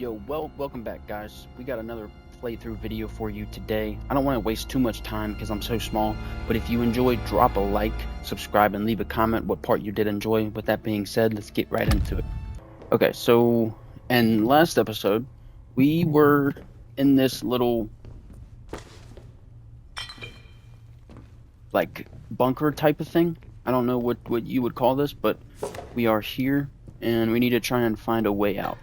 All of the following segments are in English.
Welcome back, guys. We got another playthrough video for you today. I don't want to waste too much time because I'm so small, but if you enjoyed, drop a like, subscribe, and leave a comment what part you did enjoy. With that being said, let's get right into it. Okay, so in last episode, we were in this little, like, bunker type of thing. I don't know what you would call this, but we are here, and we need to try and find a way out.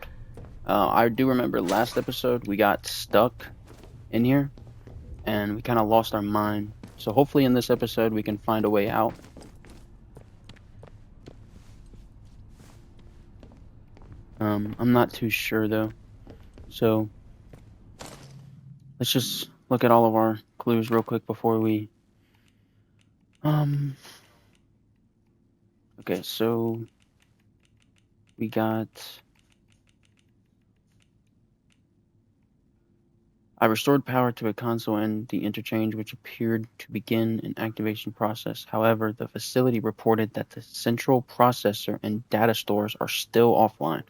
I do remember last episode we got stuck in here and we kind of lost our mind. So hopefully in this episode we can find a way out. I'm not too sure though. So let's just look at all of our clues real quick before we... Okay, so we got... I restored power to a console and the interchange, which appeared to begin an activation process. However, the facility reported that the central processor and data stores are still offline.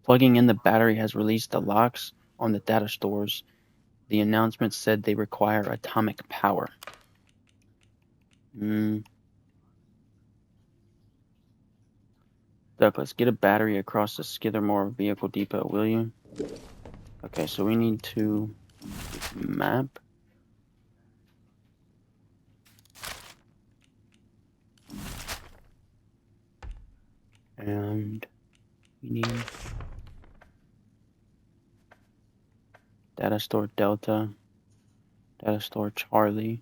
Plugging in the battery has released the locks on the data stores. The announcement said they require atomic power. Douglas, get a battery across the Skidmore Vehicle Depot, will you? Okay, so we need to map. And we need data store Delta, data store Charlie.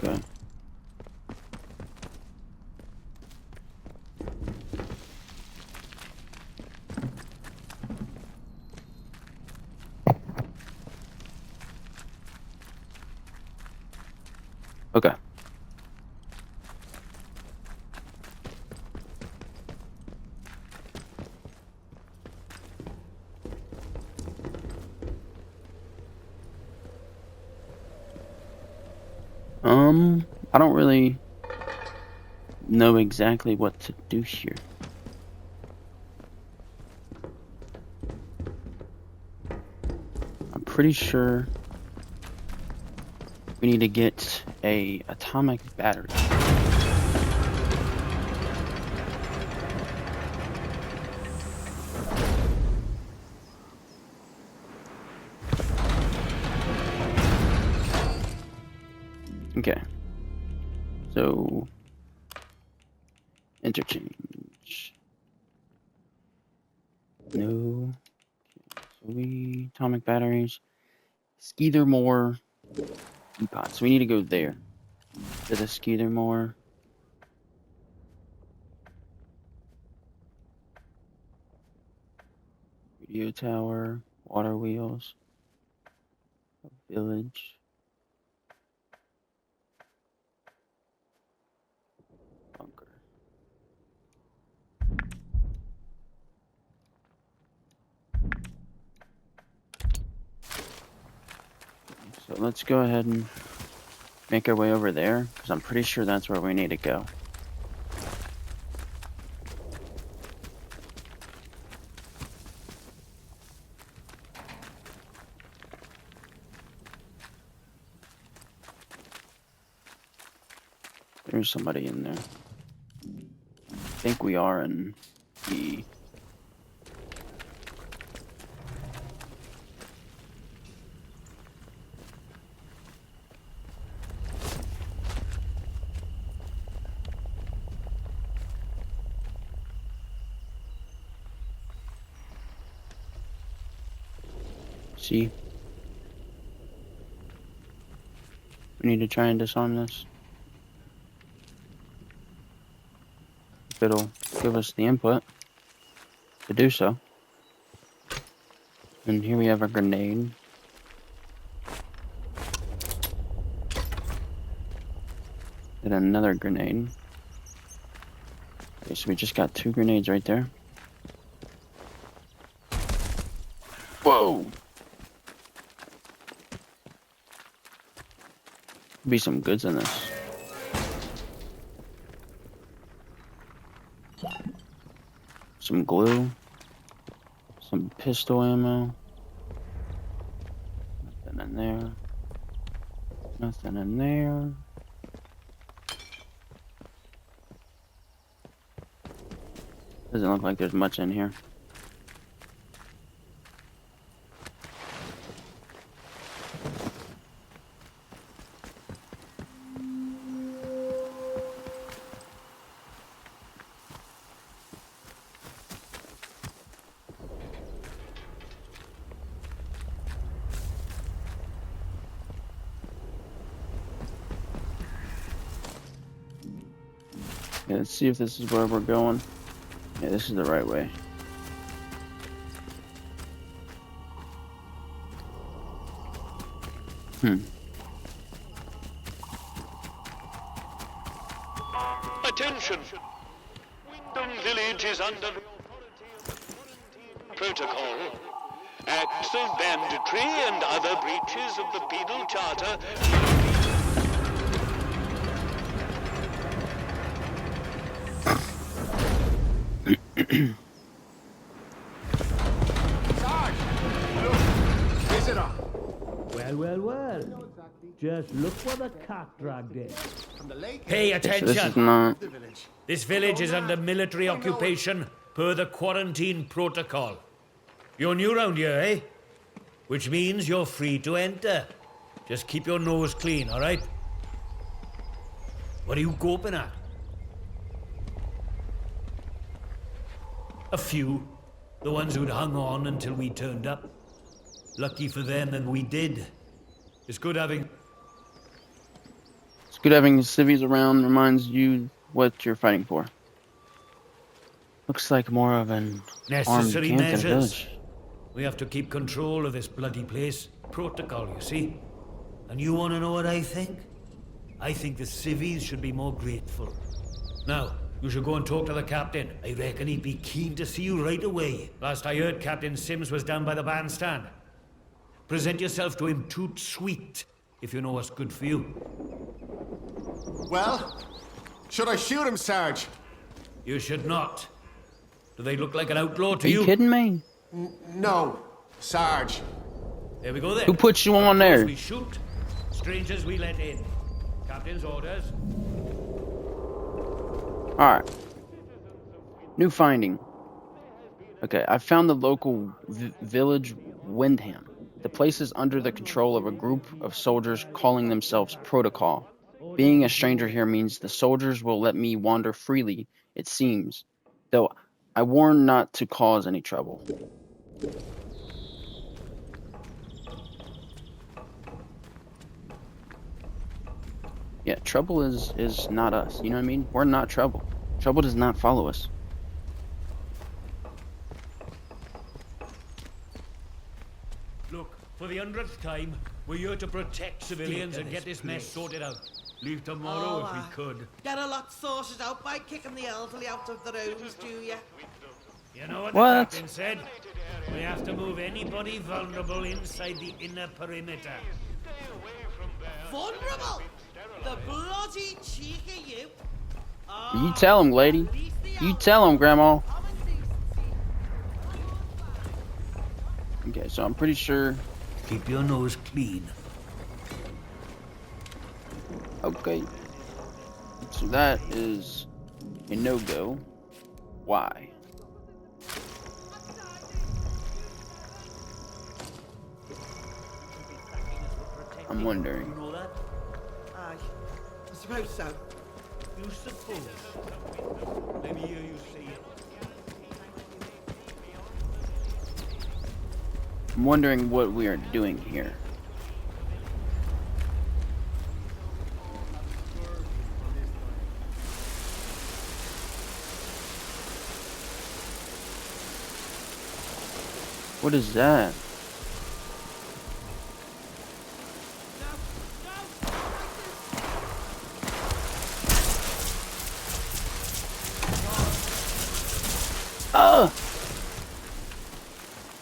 Okay. Okay. I don't really know exactly what to do here. I'm pretty sure we need to get a atomic battery. Okay. So interchange. No. So we atomic batteries. Skidmore Depot. So we need to go there. To the Skidmore. Radio tower. Water wheels. Village. Bunker. So let's go ahead and make our way over there, because I'm pretty sure that's where we need to go. There's somebody in there. I think we are in the... See? We need to try and disarm this. If it'll give us the input to do so. And here we have a grenade. And another grenade. Okay, so we just got 2 grenades right there. Whoa! Be some goods in this. Some glue. Some pistol ammo. Nothing in there. Nothing in there. Doesn't look like there's much in here. Yeah, let's see if this is where we're going. Yeah, this is the right way. Attention! Wyndham Village is under the authority of the quarantine protocol. Acts of banditry and other breaches of the penal charter. Visitor! Well. Just look what the cat dragged in. From the lake. Pay So this is attention. not. The village. This village is under military occupation per the quarantine protocol. You're new round here, eh? Which means you're free to enter. Just keep your nose clean, all right? What are you gawping at? A few. The ones who'd hung on until we turned up. Lucky for them, and we did. It's good having... It's good having civvies around. Reminds you what you're fighting for. Looks like more of an armed necessary camp than a measures. village. We have to keep control of this bloody place. Protocol, you see. And you want to know what I think? I think the civvies should be more grateful. Now, you should go and talk to the captain. I reckon he'd be keen to see you right away. Last I heard, Captain Sims was down by the bandstand. Present yourself to him toot sweet, if you know what's good for you. Well, should I shoot him, Sarge? You should not. Do they look like an outlaw to Are you kidding me? No, Sarge. There we go then. Who put you on there? We shoot, strangers we let in. Captain's orders. Alright. New finding. Okay, I found the local village Windham. The place is under the control of a group of soldiers calling themselves Protocol. Being a stranger here means the soldiers will let me wander freely, it seems. Though I warn not to cause any trouble. Yeah, trouble is not us. You know what I mean? We're not trouble. Trouble does not follow us. Look, for the 100th time, we're here to protect civilians and get this mess sorted out. Leave tomorrow if we could. Get a lot sorted out by kicking the elderly out of the rooms, do you? You know what What? the captain said? We have to move anybody vulnerable inside the inner perimeter. Vulnerable! The bloody cheek of you! You tell him, lady. You tell him, Grandma. Okay, so I'm pretty sure. Keep your nose clean. Okay. So that is a no-go. Why? I'm wondering. You know that? Aye, I suppose so. You suppose. Let me hear you say it. I'm wondering what we are doing here. What is that?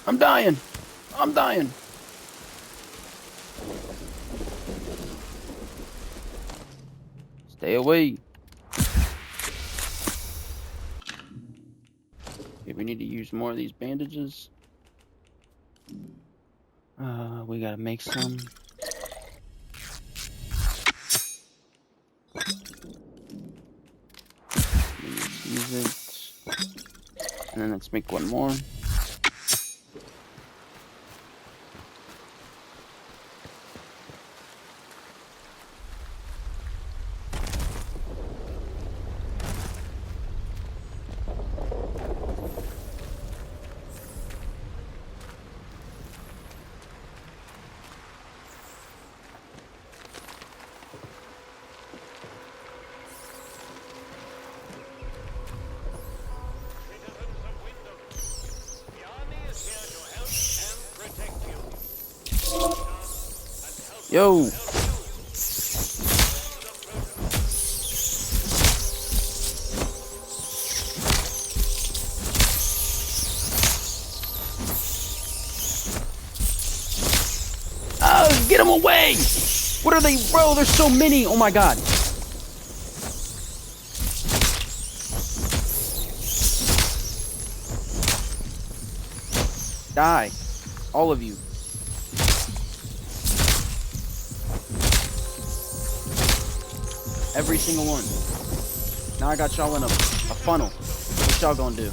I'm dying. I'm dying. Stay away. Okay, we need to use more of these bandages. We gotta make some. Let's use it. And then let's make one more. Citizens of Wyndham, the army is here to help and protect you. And help Yo! you. Oh, get them away! What are they, bro? There's so many. Oh my god. Die, all of you. Every single one. Now I got y'all in a funnel. What y'all gonna do?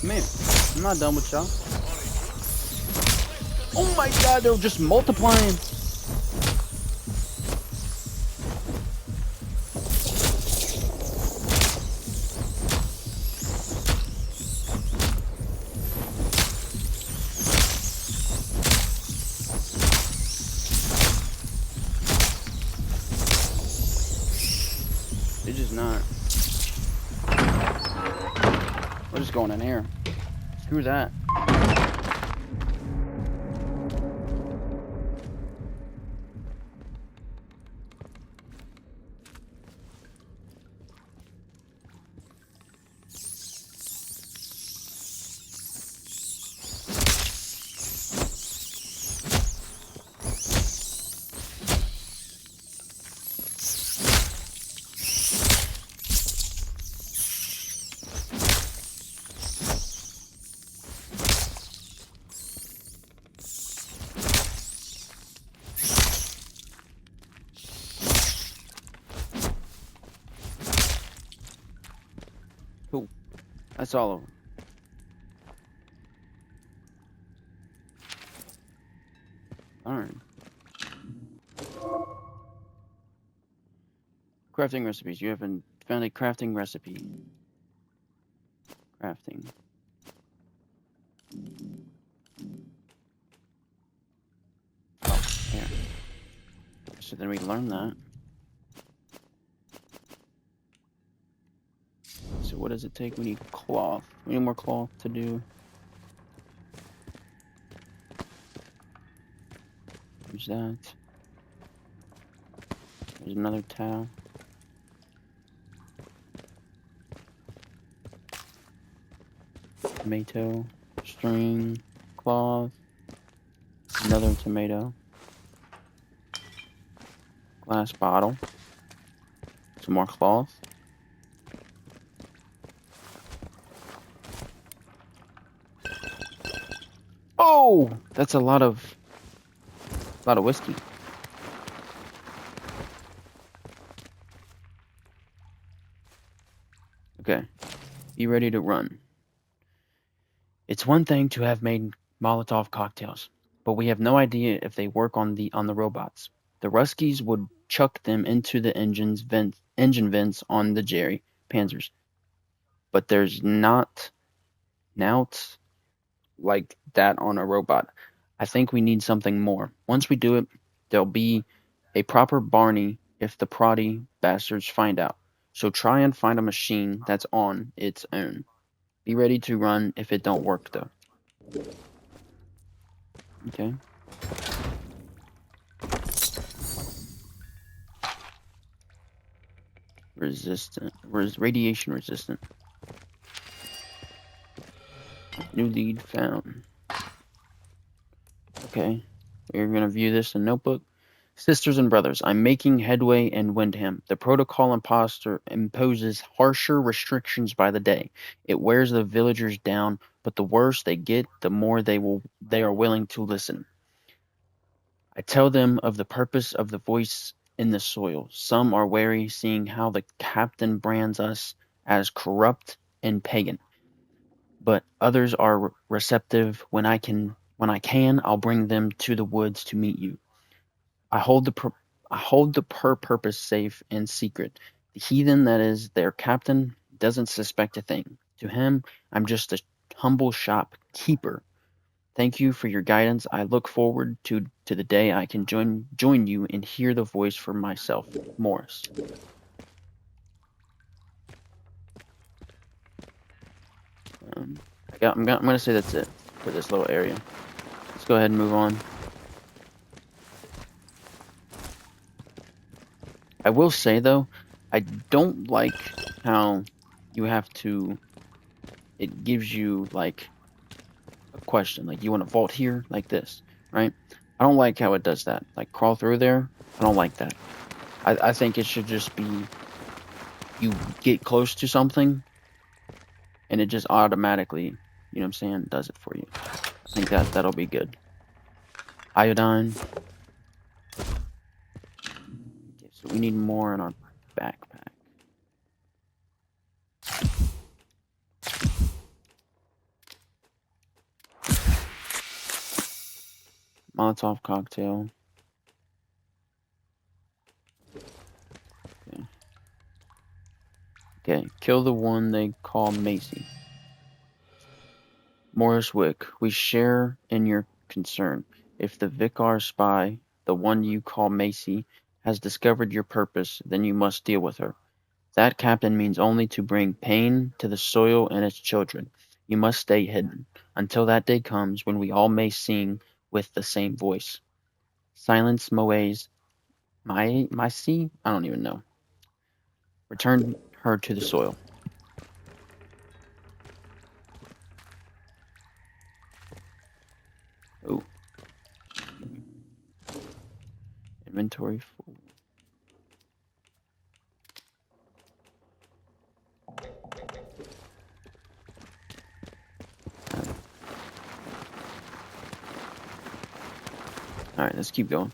Come here. I'm not done with y'all. Oh my god, they're just multiplying. They're just not. We're just going in here. Screw that. Cool. That's all of them. Alright. Crafting recipes. You haven't found a crafting recipe. Crafting. Oh, here. So then we learn that. So what does it take? We need cloth. We need more cloth to do. Use that. There's another towel. Tomato, string, cloth, another tomato, glass bottle, some more cloth. Oh, that's a lot of whiskey. Okay, be ready to run. It's one thing to have made Molotov cocktails, but we have no idea if they work on the robots. The Ruskies would chuck them into the engine vents on the Jerry Panzers, but there's not like that on a robot. I think we need something more. Once we do it, there'll be a proper Barney if the proddy bastards find out. So try and find a machine that's on its own. Be ready to run if it don't work, though. Okay. Resistant. Radiation resistant. New lead found. Okay. We're going to view this in Notebook. Sisters and brothers, I'm making headway in Windham. The protocol imposter imposes harsher restrictions by the day. It wears the villagers down, but the worse they get, the more they are willing to listen. I tell them of the purpose of the voice in the soil. Some are wary, seeing how the captain brands us as corrupt and pagan. But others are receptive. When I can, I'll bring them to the woods to meet you. I hold the purpose safe and secret. The heathen that is their captain doesn't suspect a thing. To him, I'm just a humble shopkeeper. Thank you for your guidance. I look forward to the day I can join you and hear the voice for myself. Morris. I'm gonna say that's it for this little area. Let's go ahead and move on. I will say though, I don't like how you have to. It gives you like a question, like you want to vault here, like this, right? I don't like how it does that. Like crawl through there. I don't like that. I think it should just be you get close to something, and it just automatically, you know what I'm saying, does it for you. I think that'll be good. Iodine. Okay, so we need more in our backpack. Molotov cocktail. Okay, kill the one they call Macy. Morris Wick, we share in your concern. If the Vicar spy, the one you call Macy, has discovered your purpose, then you must deal with her. That captain means only to bring pain to the soil and its children. You must stay hidden, until that day comes when we all may sing with the same voice. Silence Moes, my sea? I don't even know. Return her to the soil. Oh. Inventory full. Alright, let's keep going.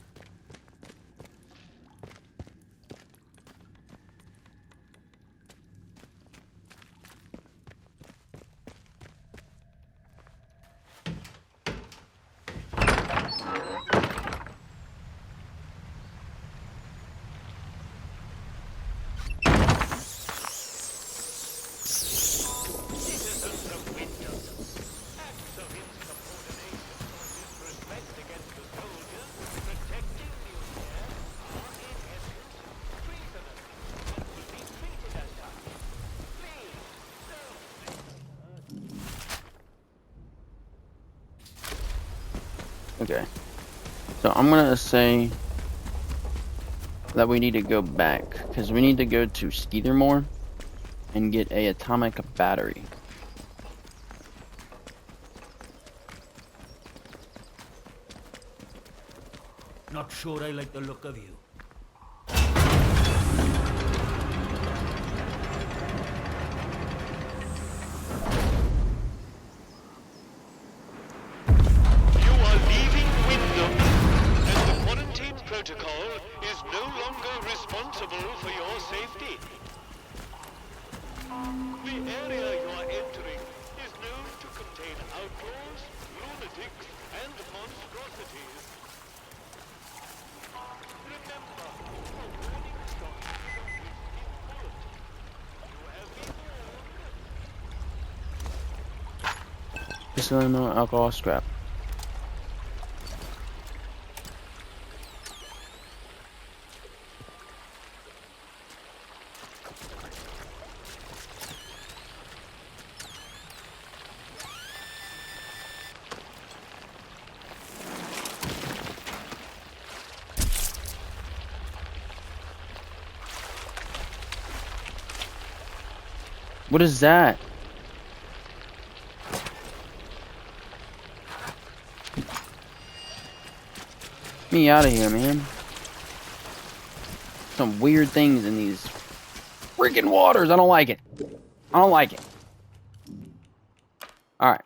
Okay, so I'm gonna say that we need to go back because we need to go to Skeethermore and get a atomic battery. Not sure I like the look of you. Protocol is no longer responsible for your safety. The area you are entering is known to contain outlaws, lunatics, and monstrosities. Remember, a warning shot is in bullet. You have been warned. Distillate alcohol scrap. What is that? Me out of here, man. some weird things in these freaking waters. I don't like it. I don't like it. All right.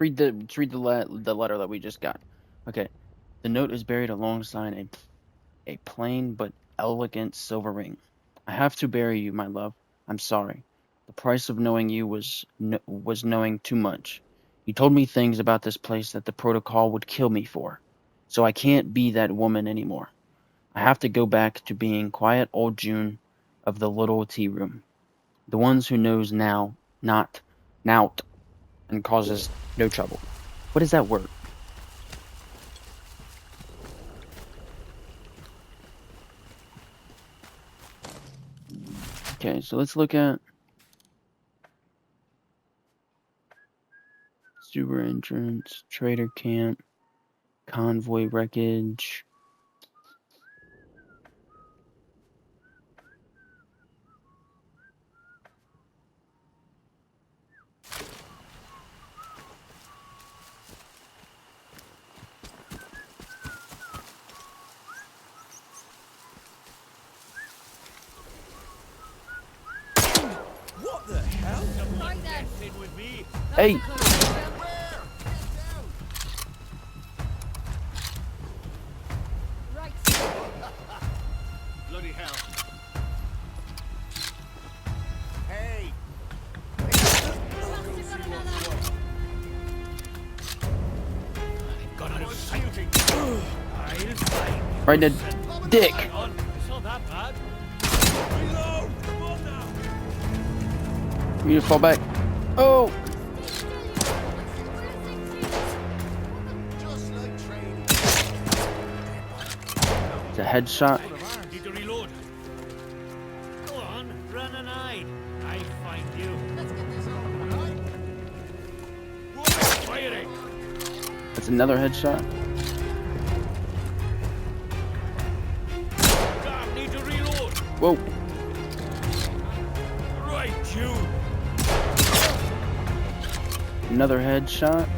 Let's read the letter that we just got. Okay. The note is buried alongside a plain but elegant silver ring. I have to bury you, my love. I'm sorry. The price of knowing you was knowing too much. You told me things about this place that the protocol would kill me for. So I can't be that woman anymore. I have to go back to being quiet old June of the little tea room. The ones who knows now, not nout, and causes no trouble. What is that word? Okay, so let's look at super entrance, trader camp, convoy wreckage. What the hell? Right then. Hey! Right. Bloody hell. Hey! Got out of sight. I'll find Right in the dick! you. It's not that bad. Reload! Come on now! We need to fall back. Oh! Just like training. It's a headshot. Need to reload. Go on, run and hide. I'll find you. Let's get this over, right? Firing. That's another headshot. Damn, need to reload. Whoa! Right, you. Another headshot.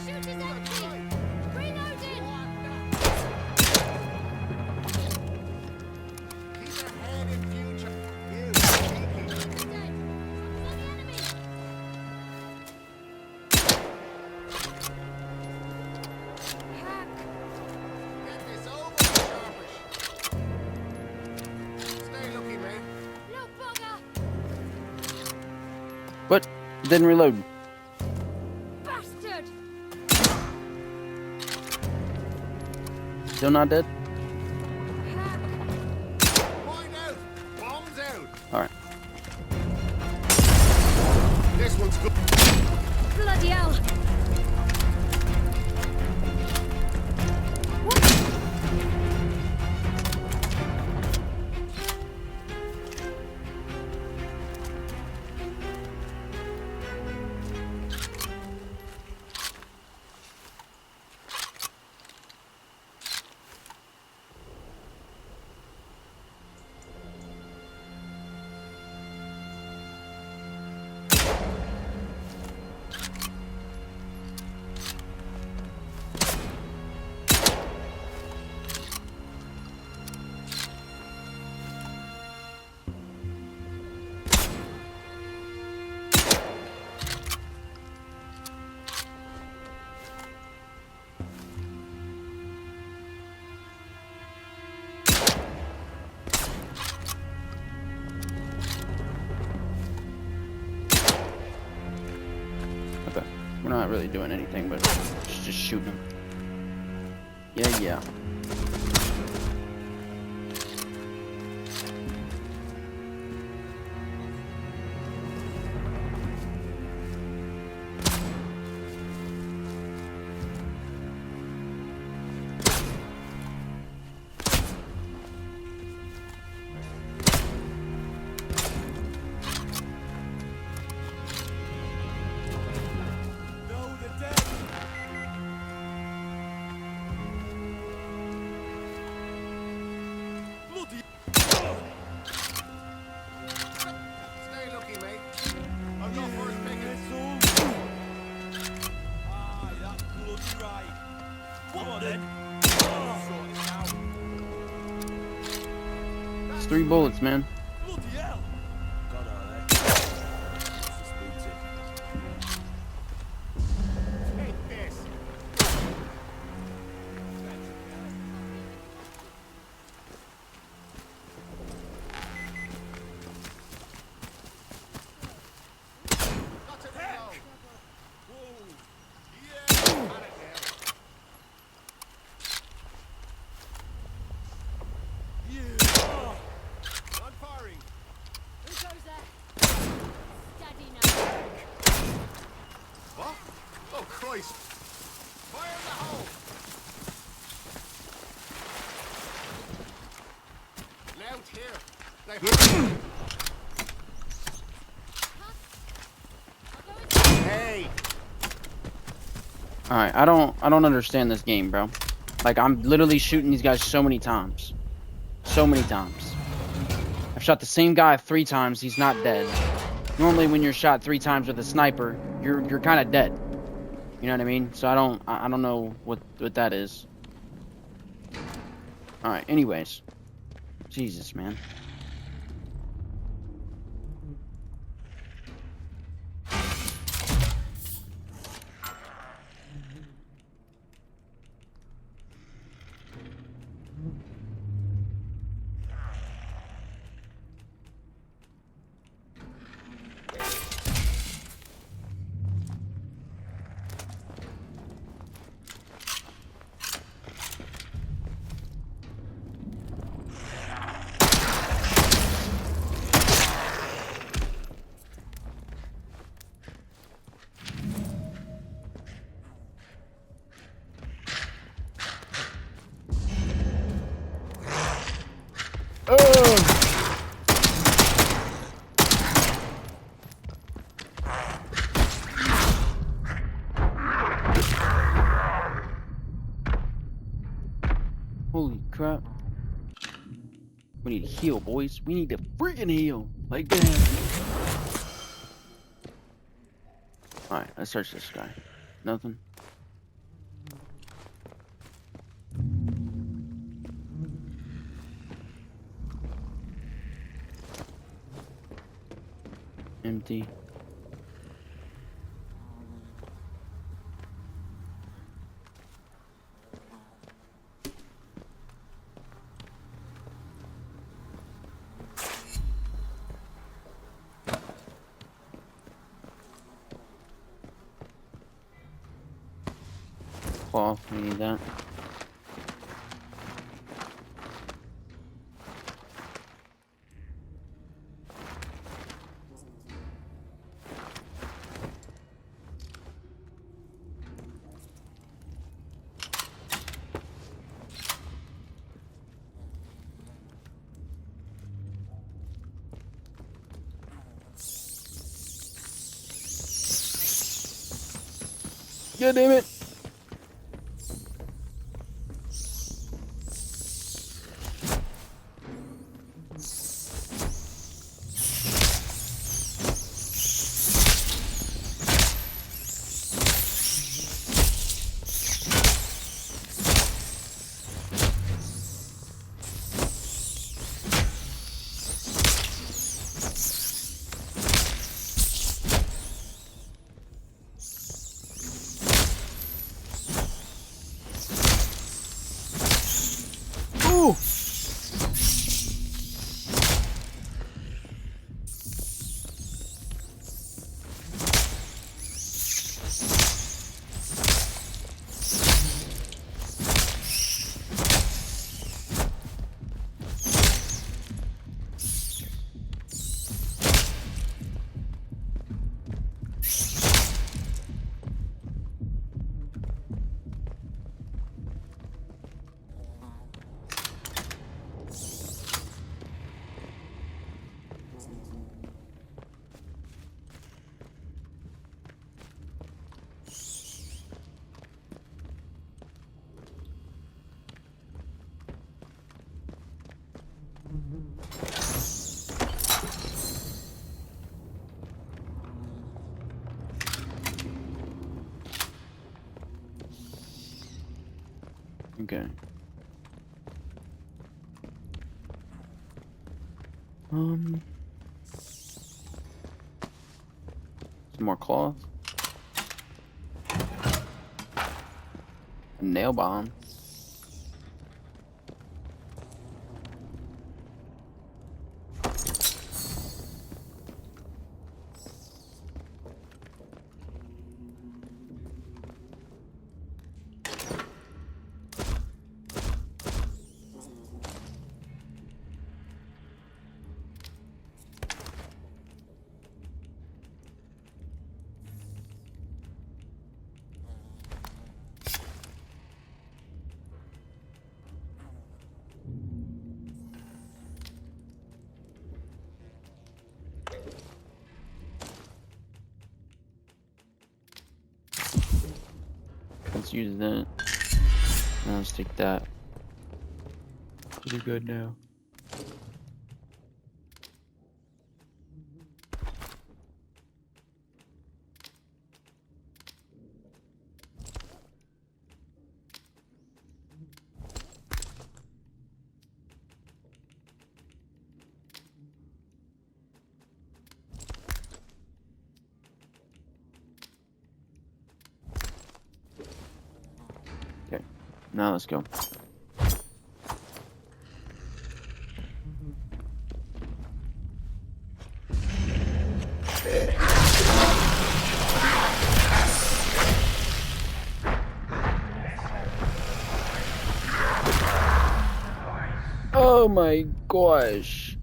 Shoot is empty. Reloading. Keep your head in future. You sneaky. Dead. On the enemy. Hack. Get this over, Sharpish. Stay looky, man. No bugger. What? Didn't reload. Bastard. Still not dead? Hack. Point out. Bombs out. Alright. This one's good. Bloody hell. What? Okay. We're not really doing anything, but just shooting them. Yeah, yeah. No, the dead! Come on then. It's 3 bullets, man. Bloody hell. God, I suspected. Take this. Got it now. Whoa. Yeah. Got it now. Yeah. Not firing. Who goes there? Steady now. What? Oh, Christ. Fire in the hole. Loud here. They Hey. All right, I don't understand this game, bro. Like, I'm literally shooting these guys so many times. So many times. I've shot the same guy 3 times, he's not dead. Normally when you're shot 3 times with a sniper, you're kind of dead. You know what I mean? So I don't know what that is. All right, anyways. Jesus, man. Holy crap. We need to heal, boys. We need to freaking heal. Like that. Alright, let's search this guy. Nothing. Empty. Cloth, we need that. God damn it! Ooh! Okay. Some more cloth. A nail bomb. Let's use that. Now let's take that. Pretty good now. Okay, now let's go. Oh my gosh.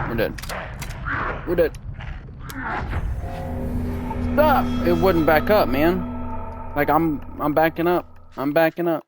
We're dead. We're dead. Stop! It wouldn't back up, man. Like I'm backing up. I'm backing up.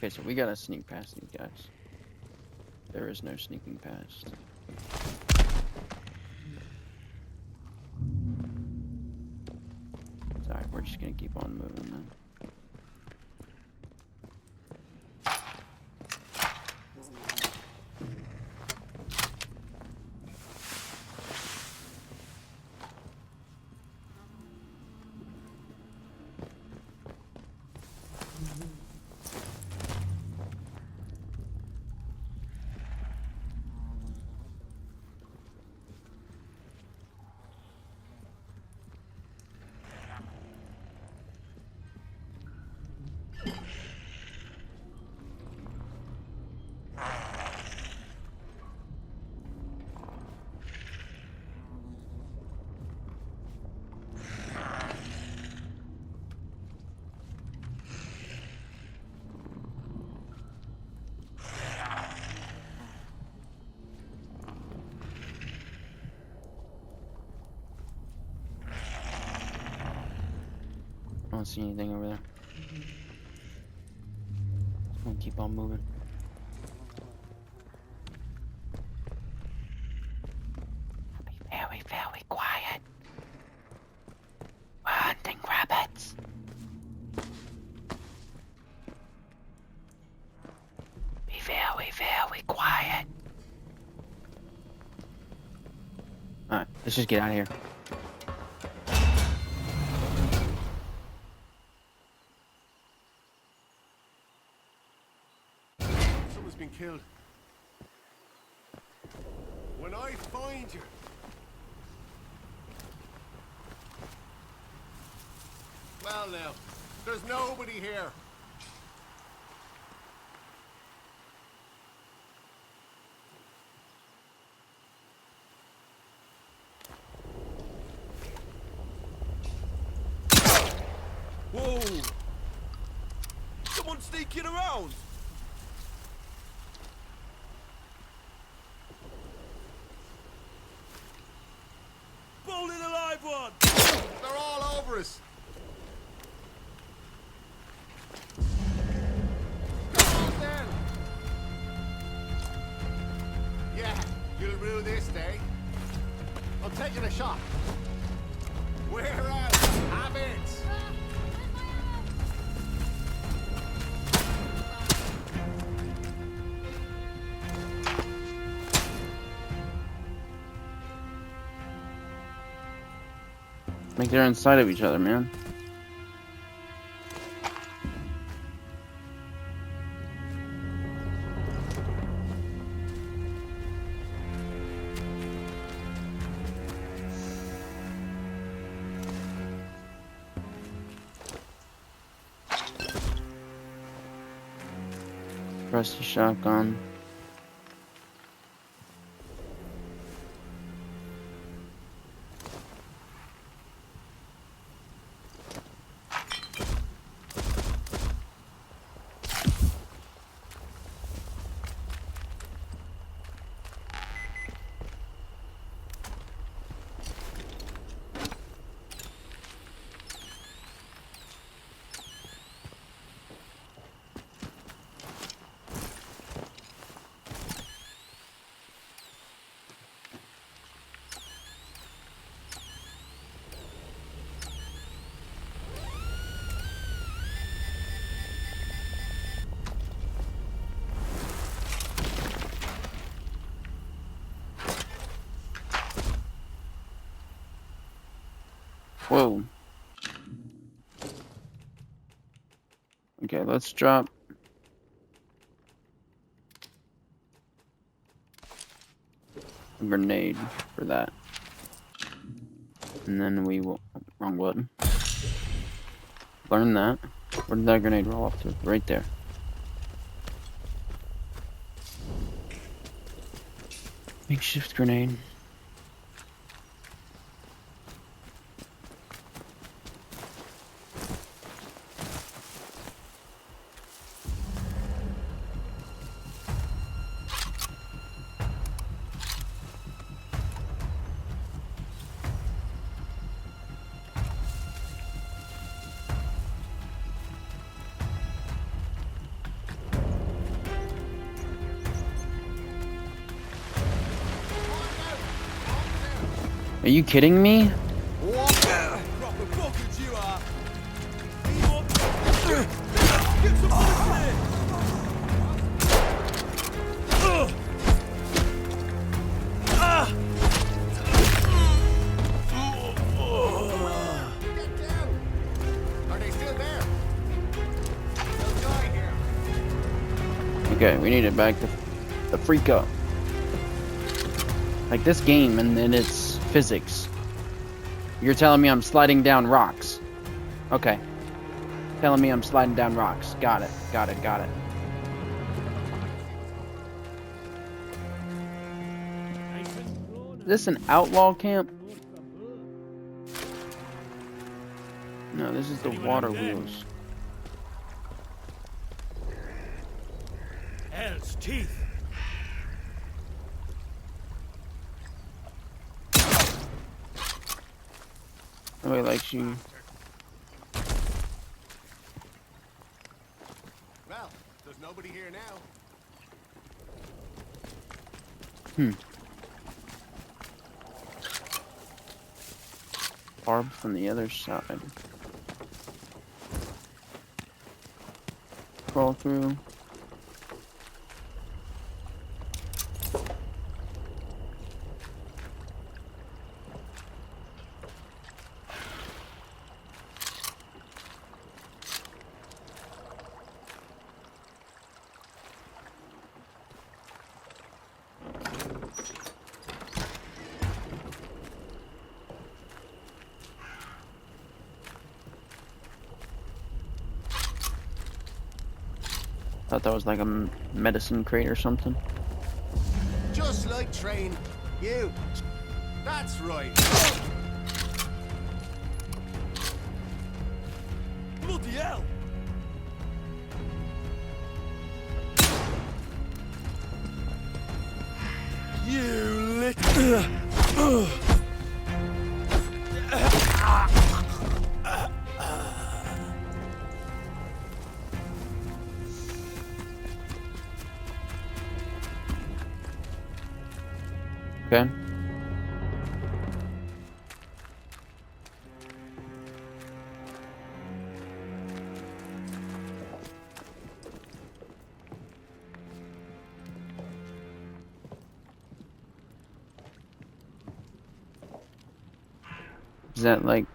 Okay, so we gotta sneak past these guys. There is no sneaking past. Sorry, we're just gonna keep on moving then. don't see anything over there. I'm gonna keep on moving. Be very, very quiet. We're hunting rabbits. Be very, very quiet. Alright, let's just get out of here. Someone's been killed. When I find you. Well now, there's nobody here. Whoa! Someone's sneaking around! Bowling a live one! They're all over us. Come on then. Yeah, you'll rue this day. I'm taking a shot. We're out. Have it. Like they're inside of each other, man. Rusty shotgun. Whoa. Okay, let's drop. A grenade for that. And then we will. Wrong button. Learn that. Where did that grenade roll off to? Right there. Makeshift grenade. Are you kidding me? Proper buggers you are! You want... Get some bullets in it! Get down. Are they still there? They'll die here. Okay, we need it back to the freak up. Like this game and then its physics. You're telling me I'm sliding down rocks. Okay. Telling me I'm sliding down rocks. Got it. Got it. Got it. Is this an outlaw camp? No, this is the water wheels. Hell's teeth. Nobody likes you. There's nobody here now. Barb from the other side. Crawl through. Thought that was like a medicine crate or something. Just like train. You. That's right. Bloody hell! You little... Okay. Is that like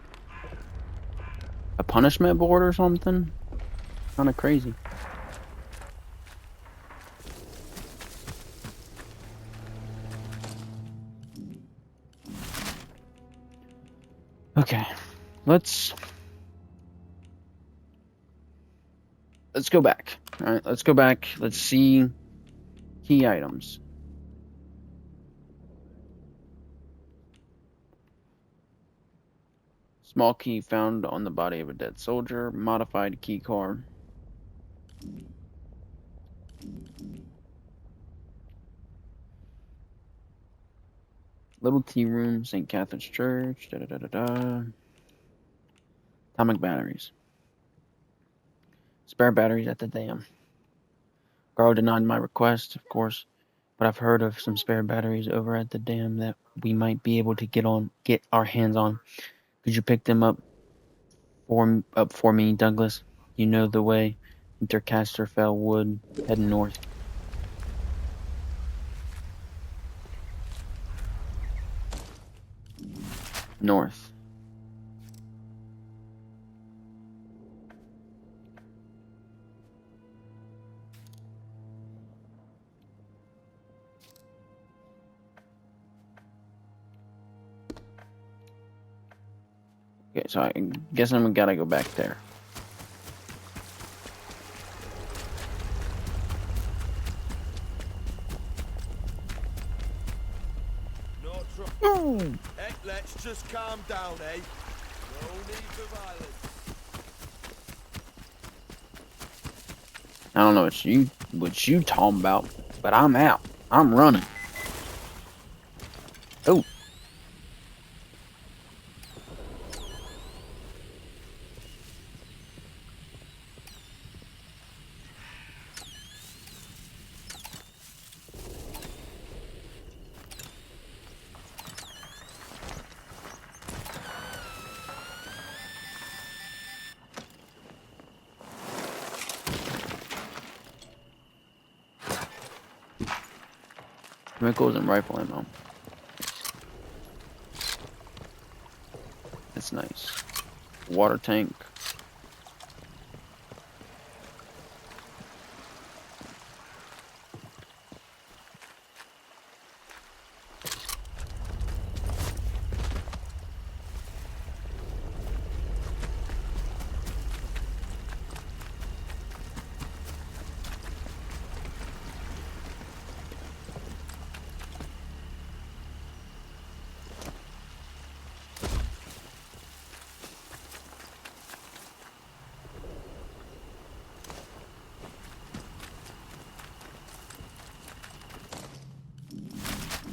a punishment board or something? Kind of crazy. Okay, let's go back. All right, let's go back. Let's see key items. Small key found on the body of a dead soldier. Modified key card. Little tea room, St. Catherine's Church. Da da da da da. Atomic batteries. Spare batteries at the dam. Garl denied my request, of course, but I've heard of some spare batteries over at the dam that we might be able to get our hands on. Could you pick them up for me, Douglas? You know the way. Intercasterfell Wood, heading north. North. Okay, so I guess I'm gotta go back there. No trouble. Hey, let's just calm down, eh? No need for violence. I don't know what you talking about, but I'm out. I'm running. Oh. Chemicals and rifle ammo. That's nice. Water tank.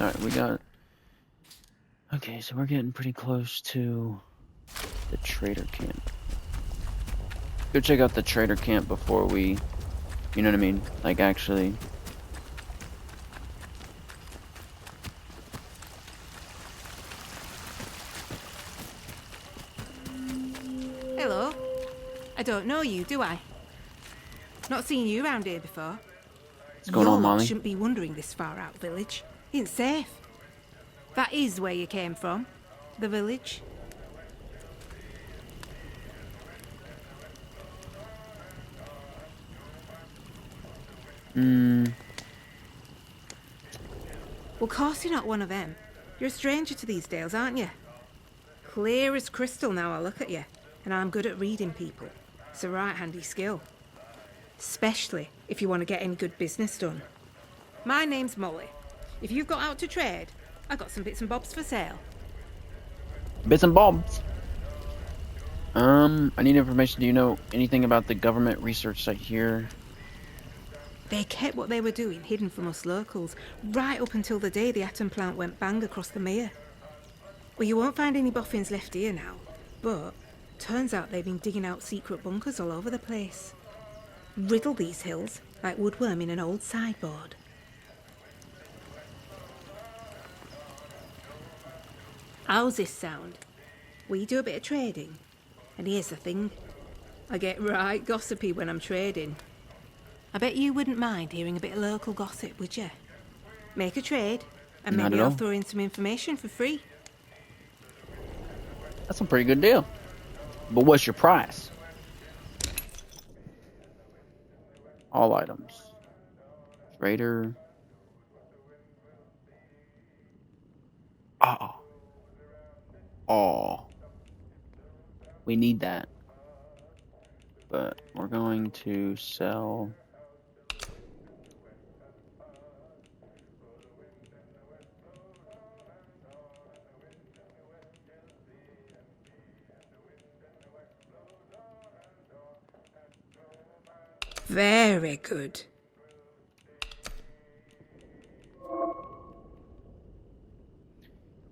Alright, we got... Okay, so we're getting pretty close to the trader camp. Go check out the trader camp before we You know what I mean? Like, actually. Hello. I don't know you, do I? Not seen you around here before. What's going Your on, lot Molly? shouldn't be wandering this far out village. It's safe. That is where you came from. The village. Hmm. Well, course you're not one of them. You're a stranger to these dales, aren't you? Clear as crystal now I look at you. And I'm good at reading people. It's a right handy skill. Especially if you want to get any good business done. My name's Molly. If you've got out to trade, I've got some bits and bobs for sale. Bits and bobs. I need information. Do you know anything about the government research site here? They kept what they were doing hidden from us locals, right up until the day the atom plant went bang across the mere. Well, you won't find any boffins left here now, but turns out they've been digging out secret bunkers all over the place. Riddle these hills like woodworm in an old sideboard. How's this sound? We do a bit of trading. And here's the thing. I get right gossipy when I'm trading. I bet you wouldn't mind hearing a bit of local gossip, would you? Make a trade, and Not maybe at I'll all. throw in some information for free. That's a pretty good deal. But what's your price? All items. Trader. Oh. Oh. We need that. But we're going to sell. Very good.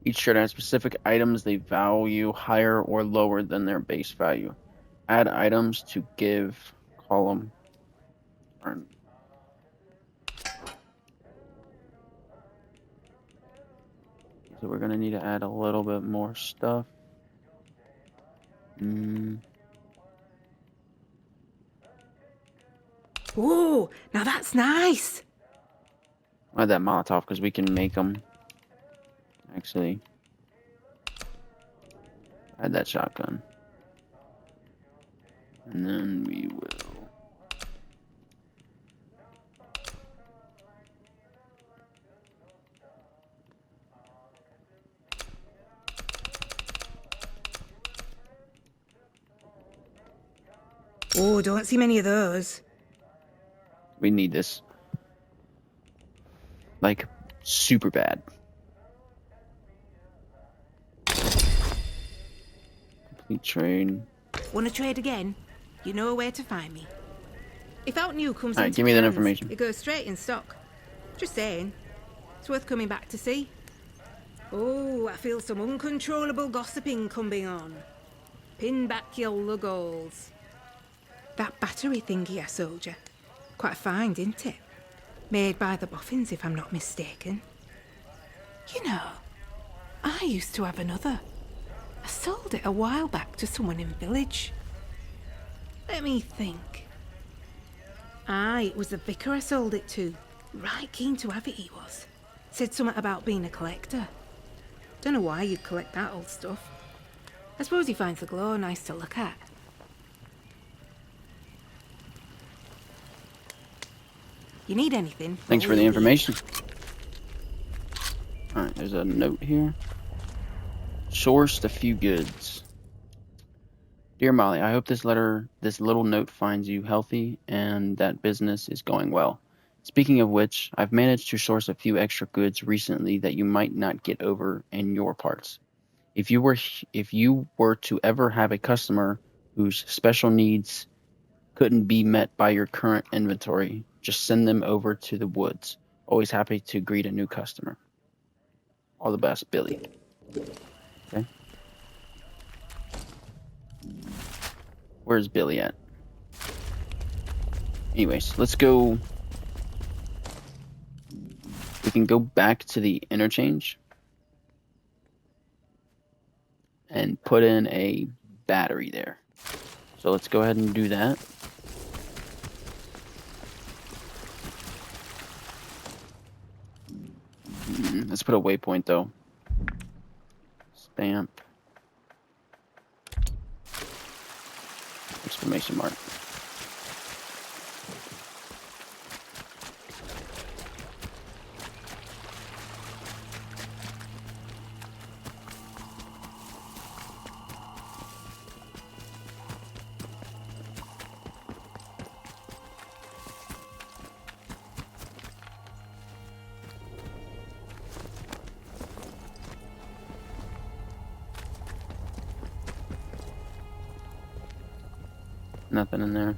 Each trader has specific items they value higher or lower than their base value. Add items to give column. So we're gonna need to add a little bit more stuff. Ooh, now that's nice. Add that Molotov because we can make them. Actually, add that shotgun. And then we will. Oh, don't see many of those. We need this. Like, super bad. Complete trade. Want to trade again? You know where to find me. If out new comes Alright, into give me that cans, information. it goes straight in stock. Just saying. It's worth coming back to see. Oh, I feel some uncontrollable gossiping coming on. Pin back your luggles. That battery thingy I sold you. Quite a find, isn't it? Made by the boffins, if I'm not mistaken. You know, I used to have another. I sold it a while back to someone in village. Let me think. Aye, it was the vicar I sold it to. Right keen to have it, he was. Said something about being a collector. Don't know why you'd collect that old stuff. I suppose he finds the glow nice to look at. You need anything? Thanks for the information. Alright, there's a note here. Sourced a few goods. Dear Molly, I hope this little note finds you healthy and that business is going well. Speaking of which, I've managed to source a few extra goods recently that you might not get over in your parts. If you were to ever have a customer whose special needs couldn't be met by your current inventory, just send them over to the woods. Always happy to greet a new customer. All the best, Billy. Okay. Where's Billy at? Anyways, let's go. We can go back to the interchange and put in a battery there. So let's go ahead and do that. Let's put a waypoint though. Stamp. Exclamation mark. Nothing in there.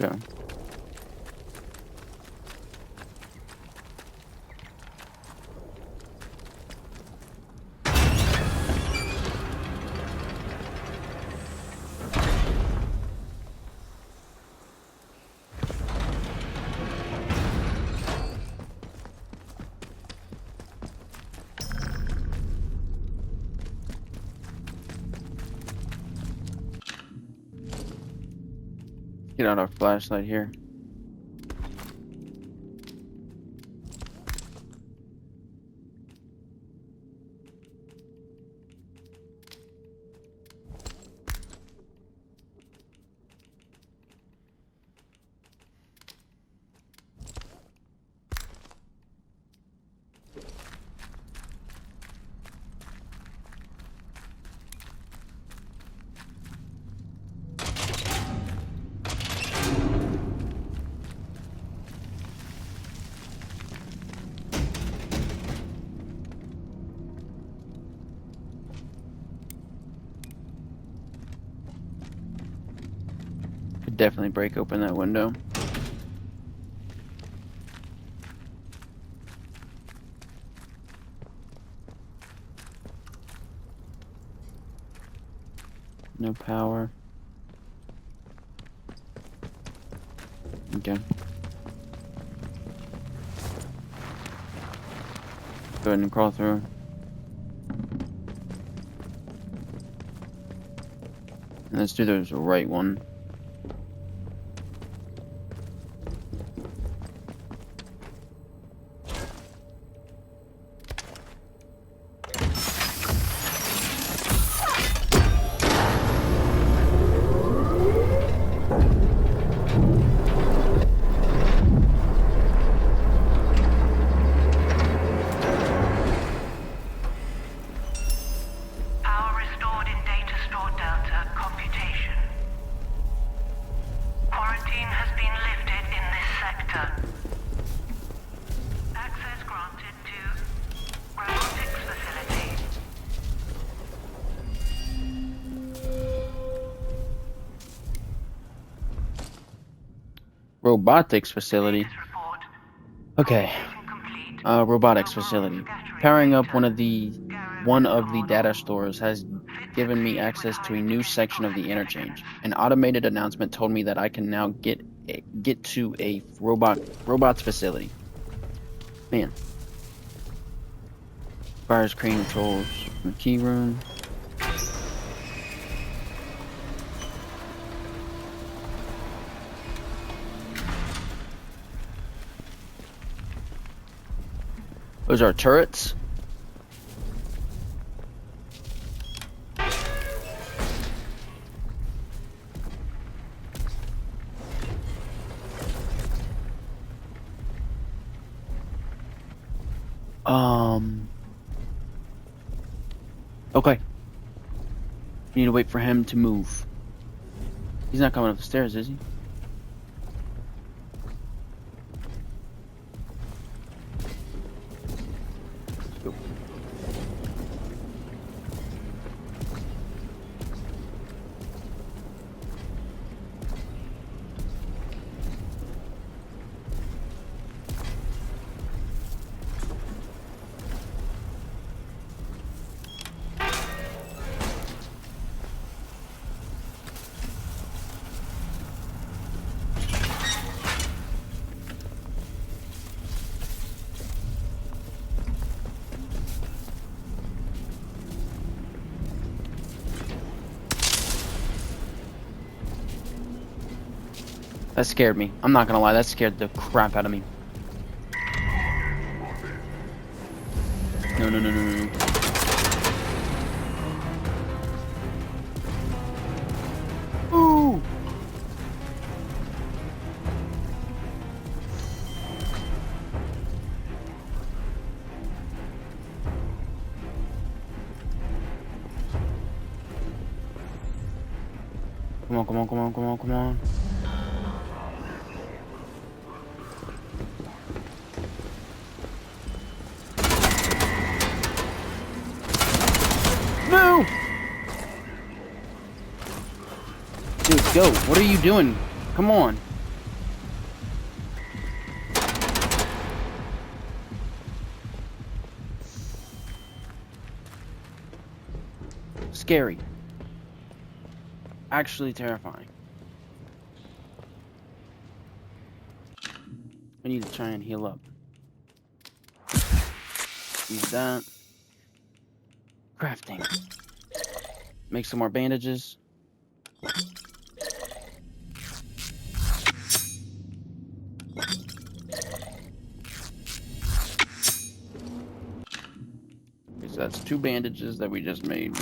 Okay. Get out our flashlight here. Could definitely break open that window. No power. Okay. Go ahead and crawl through. And let's do the right one. Power restored in data store Delta computation. Quarantine has been lifted in this sector. Access granted to robotics facility. Robotics facility. Okay. Robotics facility. Powering up one of the data stores has given me access to a new section of the interchange. An automated announcement told me that I can now get to a robots facility. Man. Fires crane controls from the key room. Those are turrets. Okay. We need to wait for him to move. He's not coming up the stairs, is he? Let's go. That scared me. I'm not gonna lie, that scared the crap out of me. No, no, no, no, no, no. Ooh! Come on, come on, come on, come on, come on. No! Dude, go. What are you doing? Come on. Scary. Actually terrifying. I need to try and heal up. Use that. Crafting. Make some more bandages. Okay, so that's 2 bandages that we just made.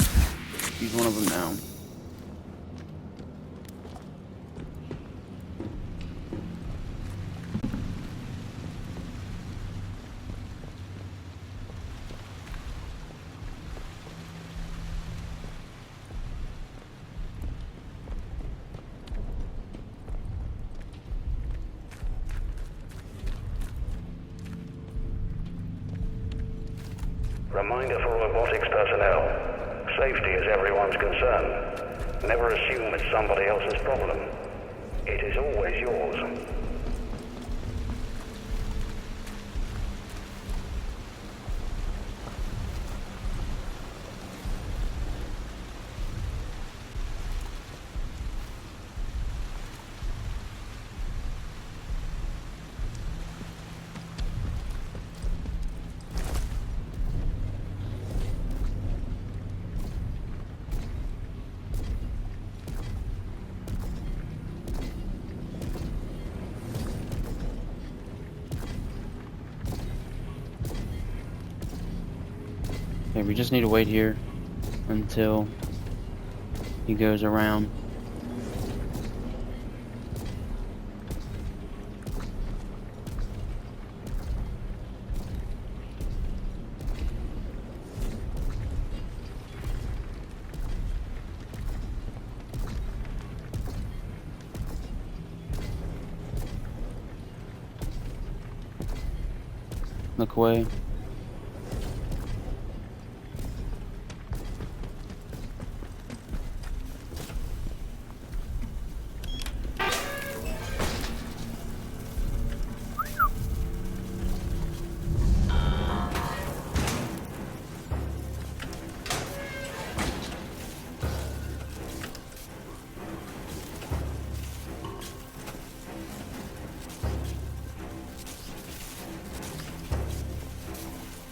Use one of them now. Reminder for robotics personnel. Safety is everyone's concern. Never assume it's somebody else's problem. It is always yours. Okay, we just need to wait here until he goes around. Look away.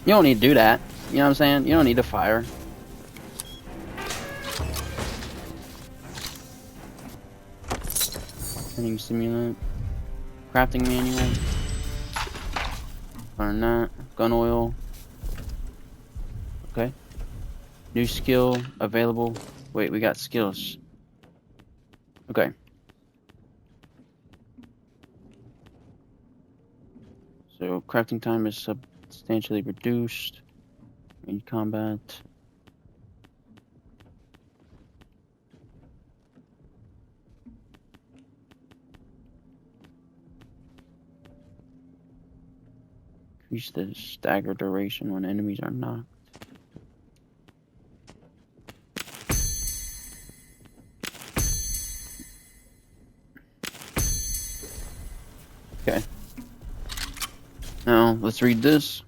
You don't need to do that. You know what I'm saying? You don't need to fire. Training simulant. Crafting manual. Learn that. Gun oil. Okay. New skill available. Wait, we got skills. Okay. So crafting time is substantially reduced in combat. Increase the stagger duration when enemies are knocked. Okay. Now, let's read this.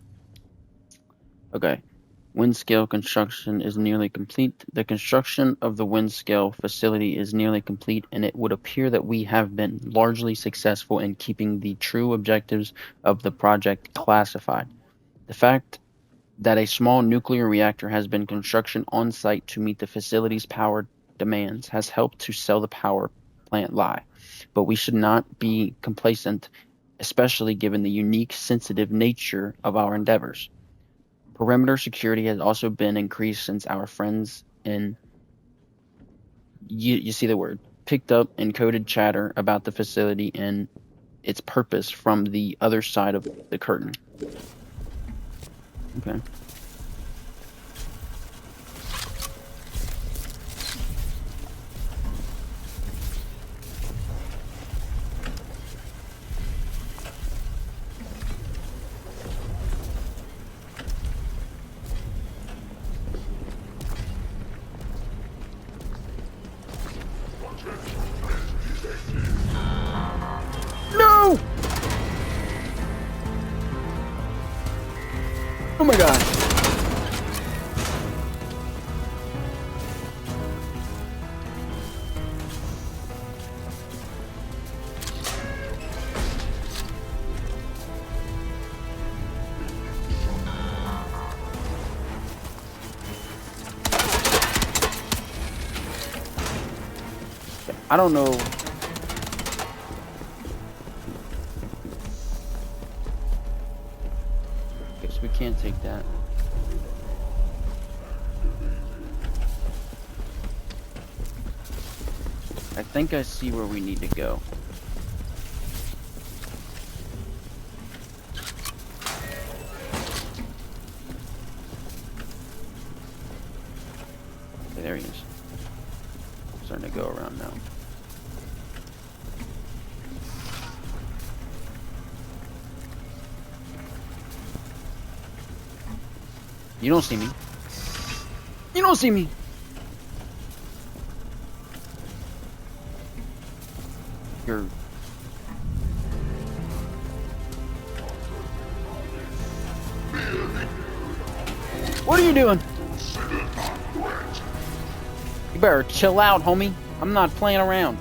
Okay. Wind scale construction is nearly complete. The construction of the wind scale facility is nearly complete, and it would appear that we have been largely successful in keeping the true objectives of the project classified. The fact that a small nuclear reactor has been constructed on site to meet the facility's power demands has helped to sell the power plant lie. But we should not be complacent, especially given the unique, sensitive nature of our endeavors. Perimeter security has also been increased since our friends in, you see the word, picked up encoded chatter about the facility and its purpose from the other side of the curtain. Okay. No! Oh my gosh. I don't know. Guess we can't take that. I think I see where we need to go. Okay, there he is. Starting to go around now. You don't see me. You don't see me. You're... What are you doing? You better chill out, homie. I'm not playing around.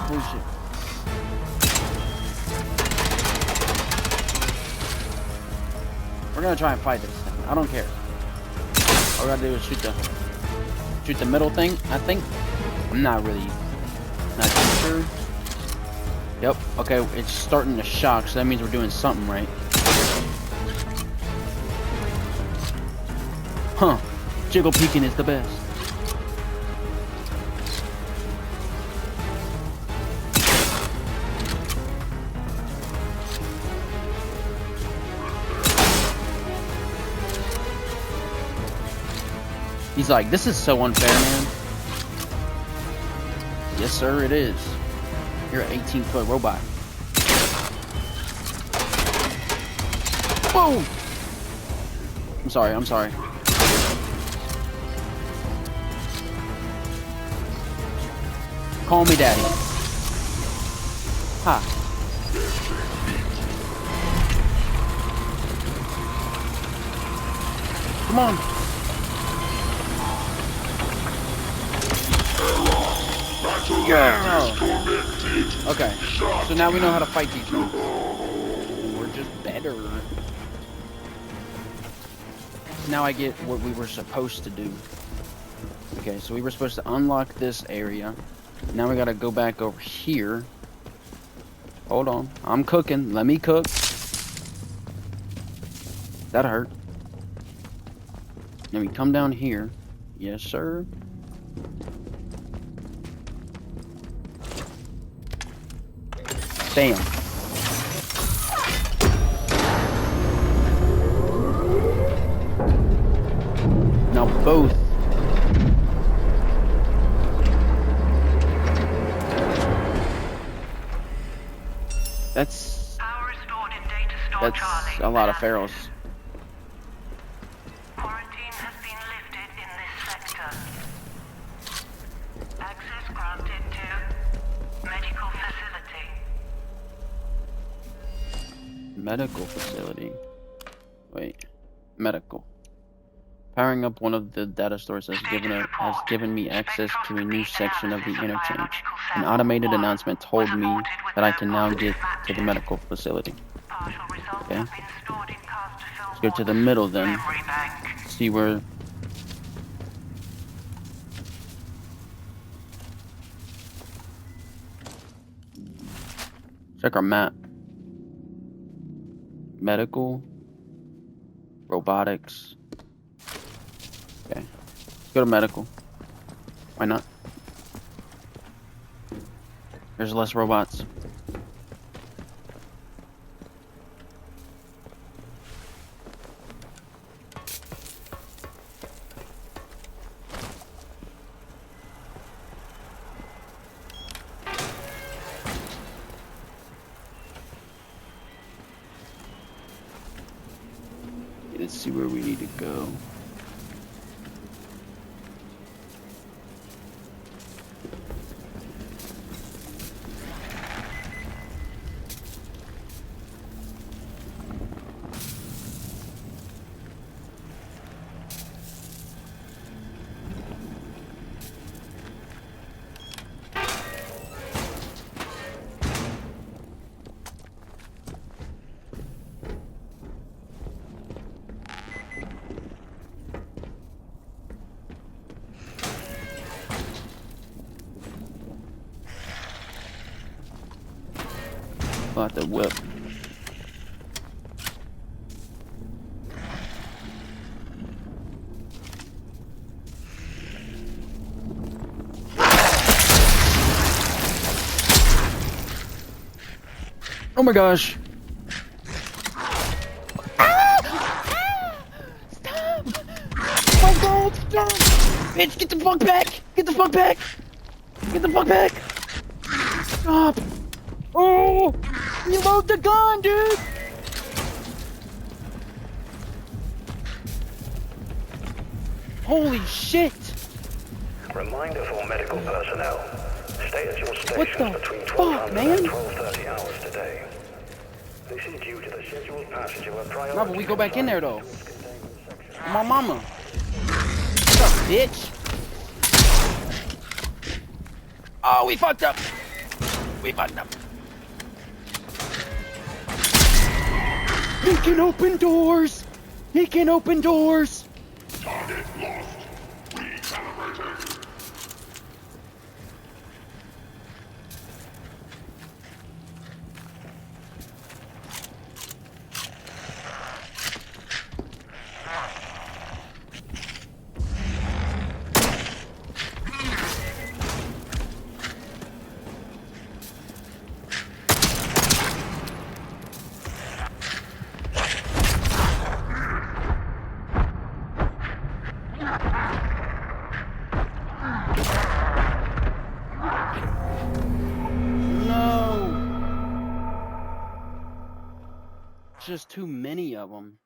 Bullshit. We're gonna try and fight this thing. I don't care. All we gotta do is shoot the middle thing, I think. I'm not too sure. Yep, okay, it's starting to shock, so that means we're doing something right. Huh. Jiggle peeking is the best. He's like, this is so unfair, man. Yes, sir, it is. You're an 18-foot robot. Boom! I'm sorry, I'm sorry. Call me daddy. Ha. Come on. Yeah. Okay. So now we know how to fight these things. We're just better. Now I get what we were supposed to do. Okay, so we were supposed to unlock this area. Now we gotta go back over here. Hold on. I'm cooking. Let me cook. That hurt. Then we come down here. Yes, sir. Bam. Now both. That's a lot of pharaohs. Quarantine has been lifted in this sector. Access granted to medical facility. Medical facility. Wait. Medical. Powering up one of the data stores has given me access to a new section of the interchange. An automated announcement told me that I can now get to the medical facility. Okay. Let's go to the middle then. See where... Check our map. Medical. Robotics. Okay. Let's go to medical. Why not? There's less robots. Let's see where we need to go. About the whip. Oh my gosh. Stop! My God, stop! Bitch, get the fuck back! Get the fuck back! Get the fuck back! Stop! Oh! Reload the gun, dude! Holy shit! Reminder for medical personnel. Stay at your stations What the between fuck, 1200 man? and 12:30 hours today. This is due to the scheduled passage of a priority... No, but we go back in there, though. My mama. What's up, bitch? Oh, we fucked up. We fucked up. He can open doors. He can open doors. Target lost. Recalibrated. just too many of them.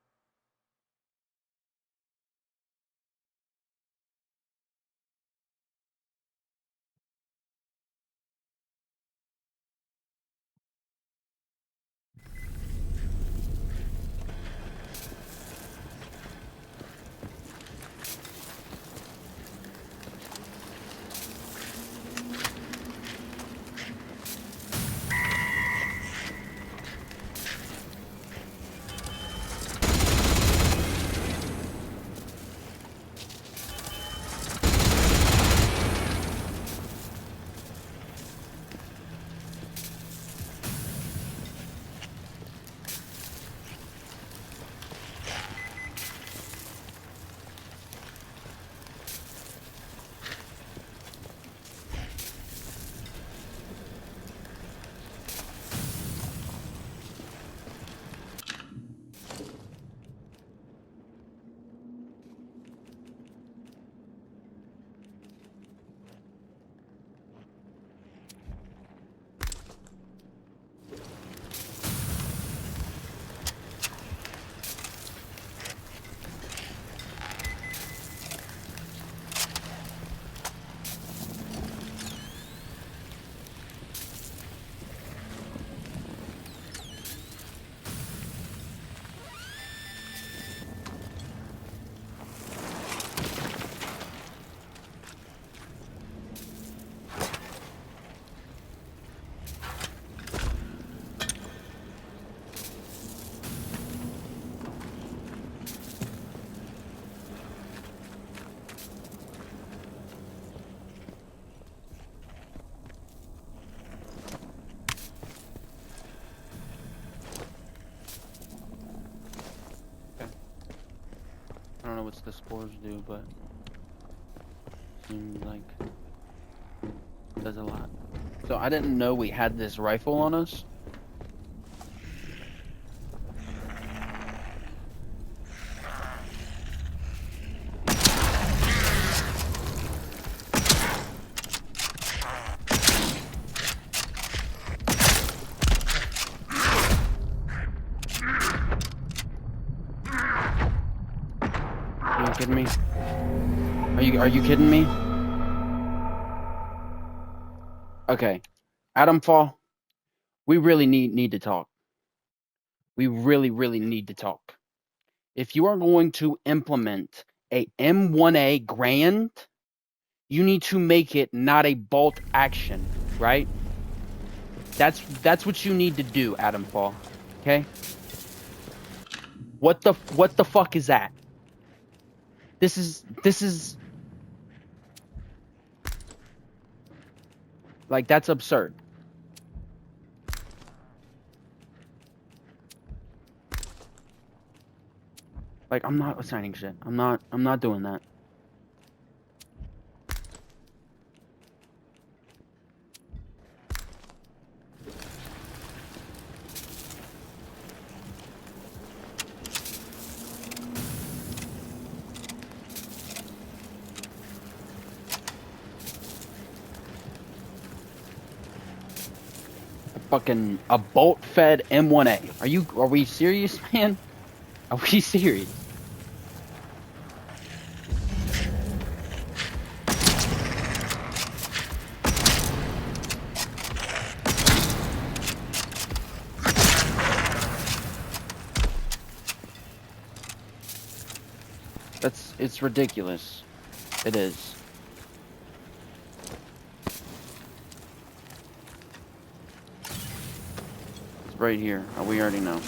I don't know what the spores do, but seems like it does a lot. So I didn't know we had this rifle on us. Are you kidding me? Are you kidding me? Okay. Atomfall, we really need to talk. We really need to talk. If you are going to implement a M1A Grand, you need to make it not a bolt action, right? That's what you need to do, Atomfall. Okay? What the fuck is that? This is like, that's absurd. Like, I'm not assigning shit. I'm not doing that. Fucking a bolt-fed M1A. Are we serious, man? Are we serious? It's ridiculous. It is. It's right here. Oh, we already know.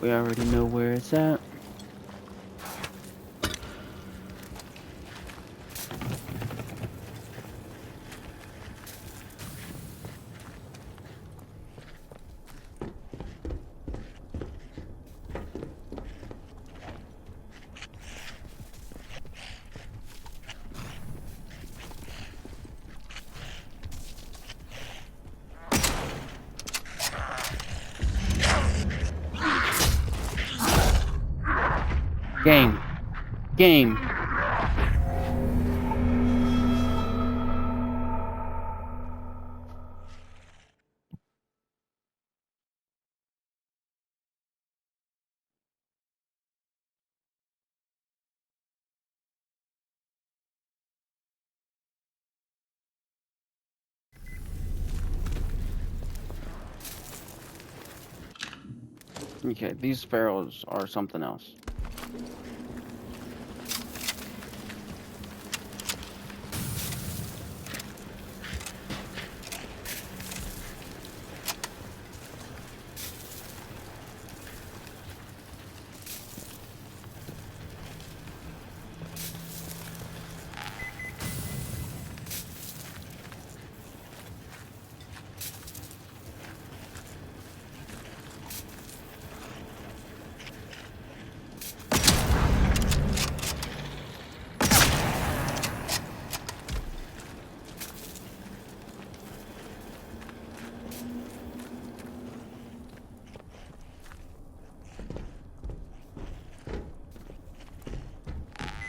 We already know where it's at. Game. Okay, these pharaohs are something else.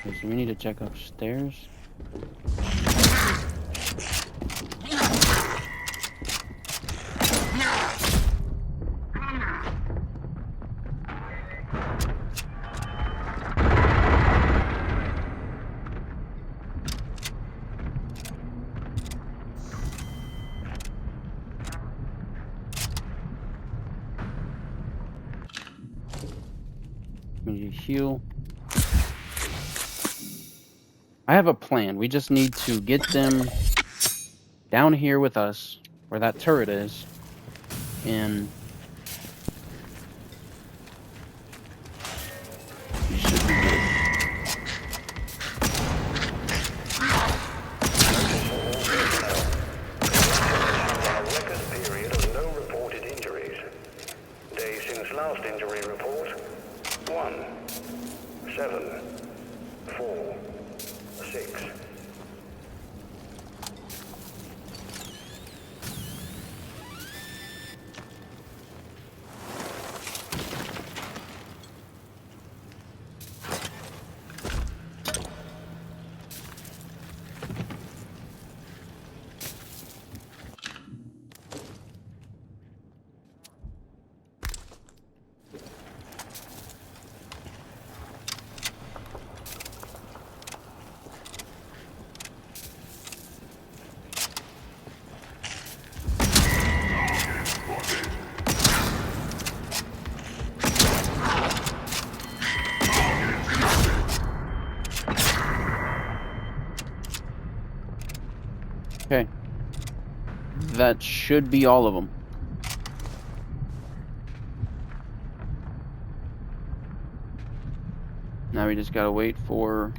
Okay, so we need to check upstairs. We need to heal. I have a plan. We just need to get them down here with us, where that turret is, and we should be good. A record period of no reported injuries. Day since last injury report, 1, 7, 4, 6. Okay. That should be all of them. Now we just gotta wait for...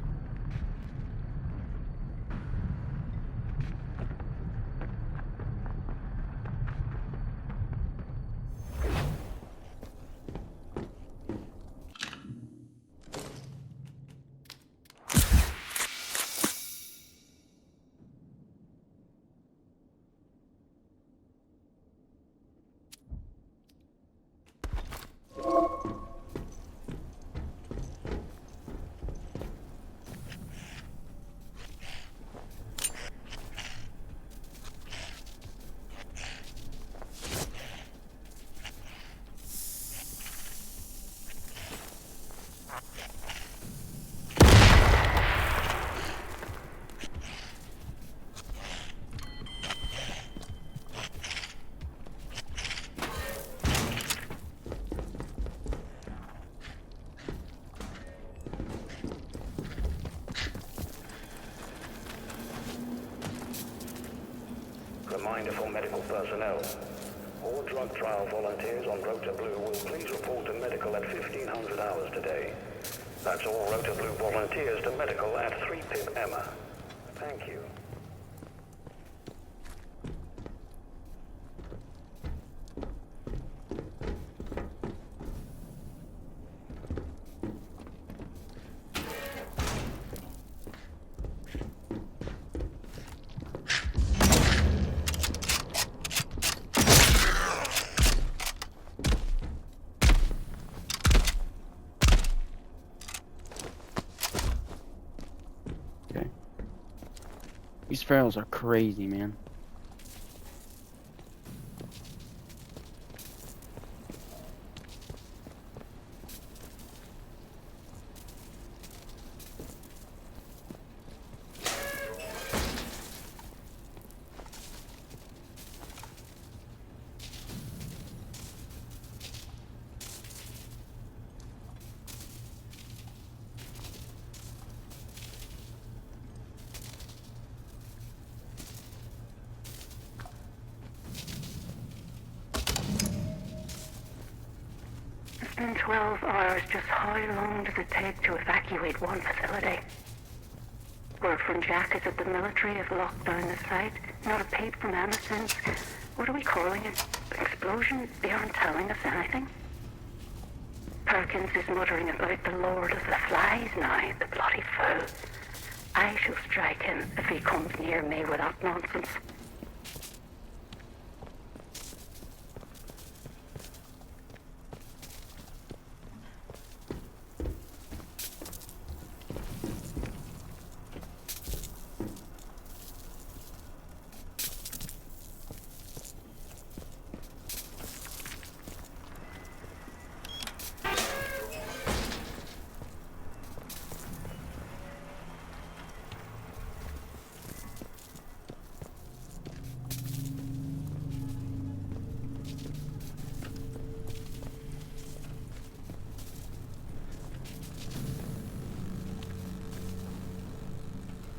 Reminder for medical personnel. All drug trial volunteers on Rota Blue will please report to medical at 1500 hours today. That's all Rota Blue volunteers to medical at 3 Pip Emma. Thank you. Okay. These pharaohs are crazy, man. Just how long does it take to evacuate one facility? Word from Jack is that the military have locked down the site. Not a peep from Emma since... What are we calling it? Explosion? They aren't telling us anything. Perkins is muttering about the Lord of the Flies now, the bloody fool. I shall strike him if he comes near me with that nonsense.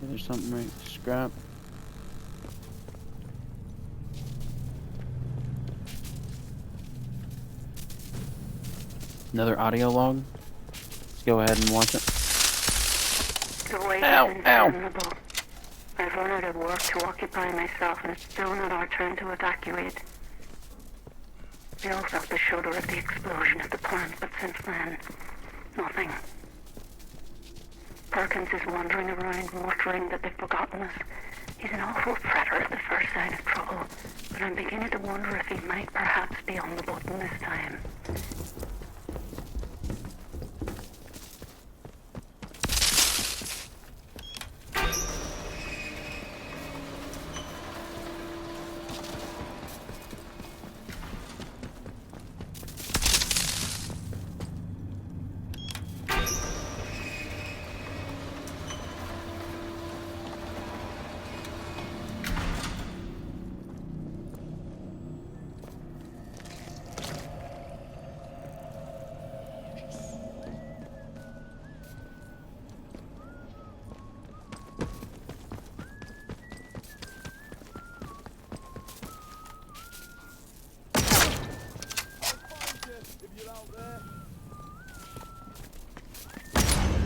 There's something right. Scrap. Another audio log. Let's go ahead and watch it. The wait Ow, is ow. interminable. I've run out of work to occupy myself, and it's still not our turn to evacuate. We all felt the shudder of the explosion at the plant, but since then, nothing. Perkins is wandering around, muttering that they've forgotten us. He's an awful predator at the first sign of trouble, but I'm beginning to wonder if he might perhaps be on the button this time.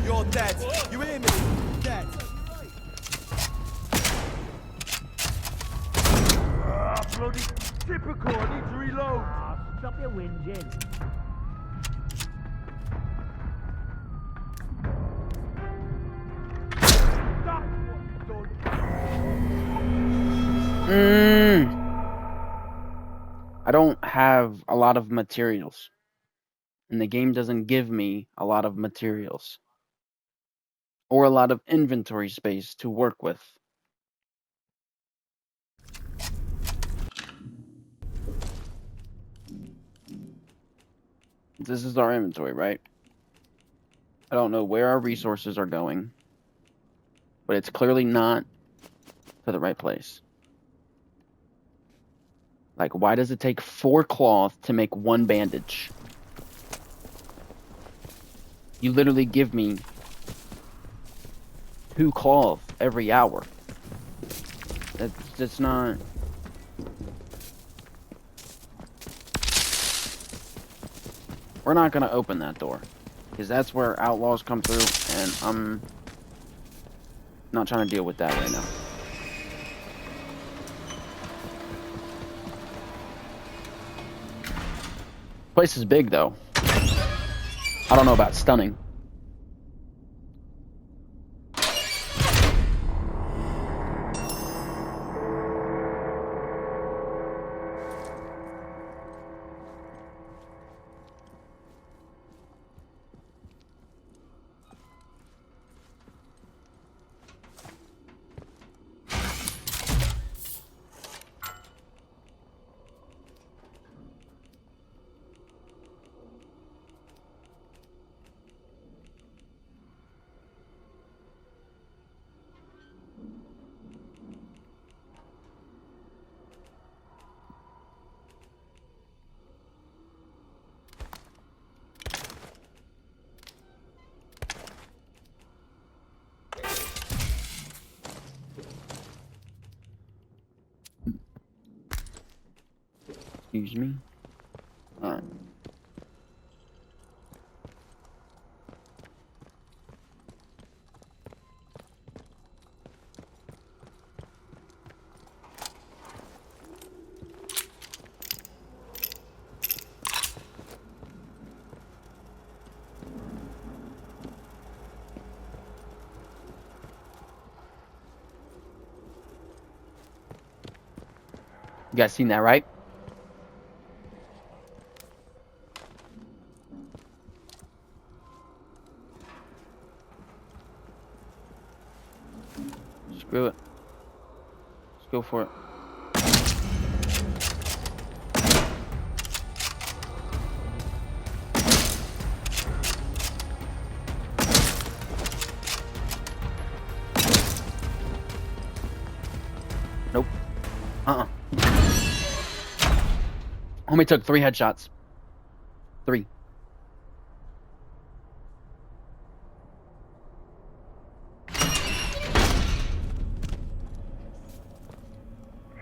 You're dead. You hear me? Dead. Bloody typical. I need to reload. Stop your whinging. I don't have a lot of materials. And the game doesn't give me a lot of materials. Or a lot of inventory space to work with. This is our inventory, right? I don't know where our resources are going. But it's clearly not to the right place. Like, why does it take 4 cloth to make 1 bandage? You literally give me 2 cloth every hour. That's not... We're not going to open that door. Because that's where outlaws come through, and I'm not trying to deal with that right now. Place is big, though. I don't know about stunning. Excuse me. Alright. You guys seen that, right? Screw it. Let's go for it. Nope. Homie took 3 headshots. 3.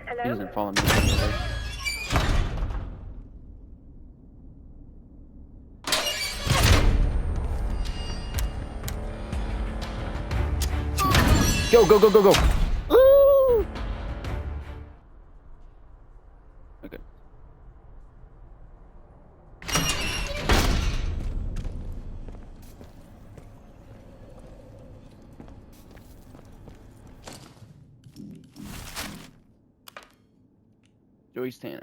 Hello? He doesn't follow me. Go, go, go, go, go. Ooh. Okay. Joyce Tanner.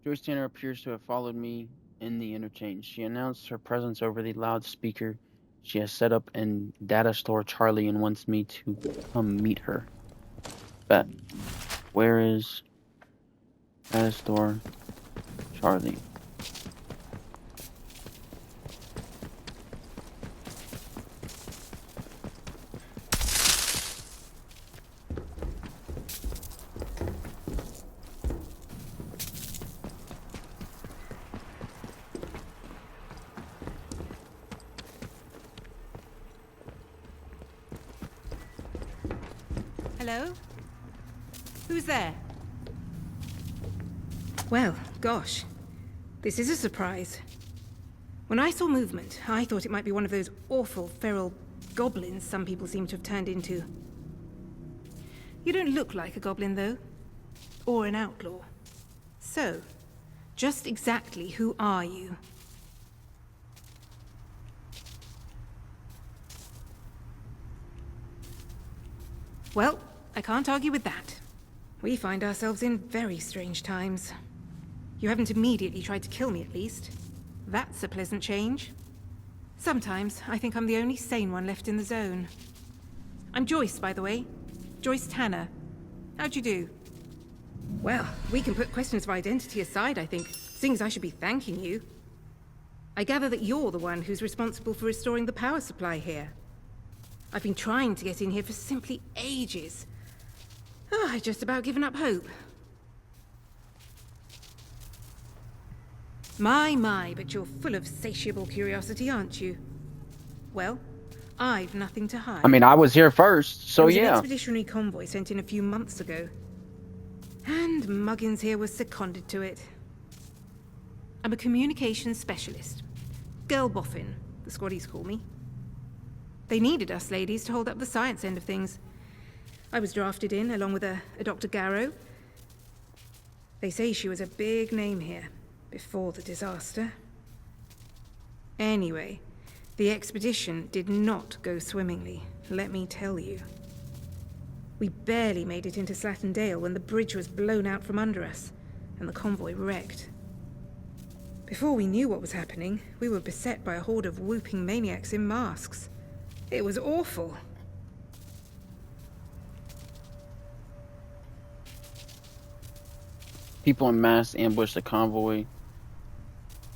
Joyce Tanner appears to have followed me in the interchange. She announced her presence over the loudspeaker. She has set up in data store Charlie and wants me to come meet her. Bet. Where is data store Charlie? Hello? Who's there? Well, gosh. This is a surprise. When I saw movement, I thought it might be one of those awful feral goblins some people seem to have turned into. You don't look like a goblin, though. Or an outlaw. So, just exactly who are you? Well, I can't argue with that. We find ourselves in very strange times. You haven't immediately tried to kill me, at least. That's a pleasant change. Sometimes I think I'm the only sane one left in the zone. I'm Joyce, by the way. Joyce Tanner. How'd you do? Well, we can put questions of identity aside, I think, seeing as I should be thanking you. I gather that you're the one who's responsible for restoring the power supply here. I've been trying to get in here for simply ages. Oh, I've just about given up hope. My, but you're full of satiable curiosity, aren't you? Well, I've nothing to hide. I mean, I was here first, so There was an yeah. expeditionary convoy sent in a few months ago. And Muggins here was seconded to it. I'm a communications specialist. Girl Boffin, the squaddies call me. They needed us ladies to hold up the science end of things. I was drafted in, along with a Dr. Garrow. They say she was a big name here, before the disaster. Anyway, the expedition did not go swimmingly, let me tell you. We barely made it into Slattendale when the bridge was blown out from under us, and the convoy wrecked. Before we knew what was happening, we were beset by a horde of whooping maniacs in masks. It was awful. People in mass ambushed the convoy.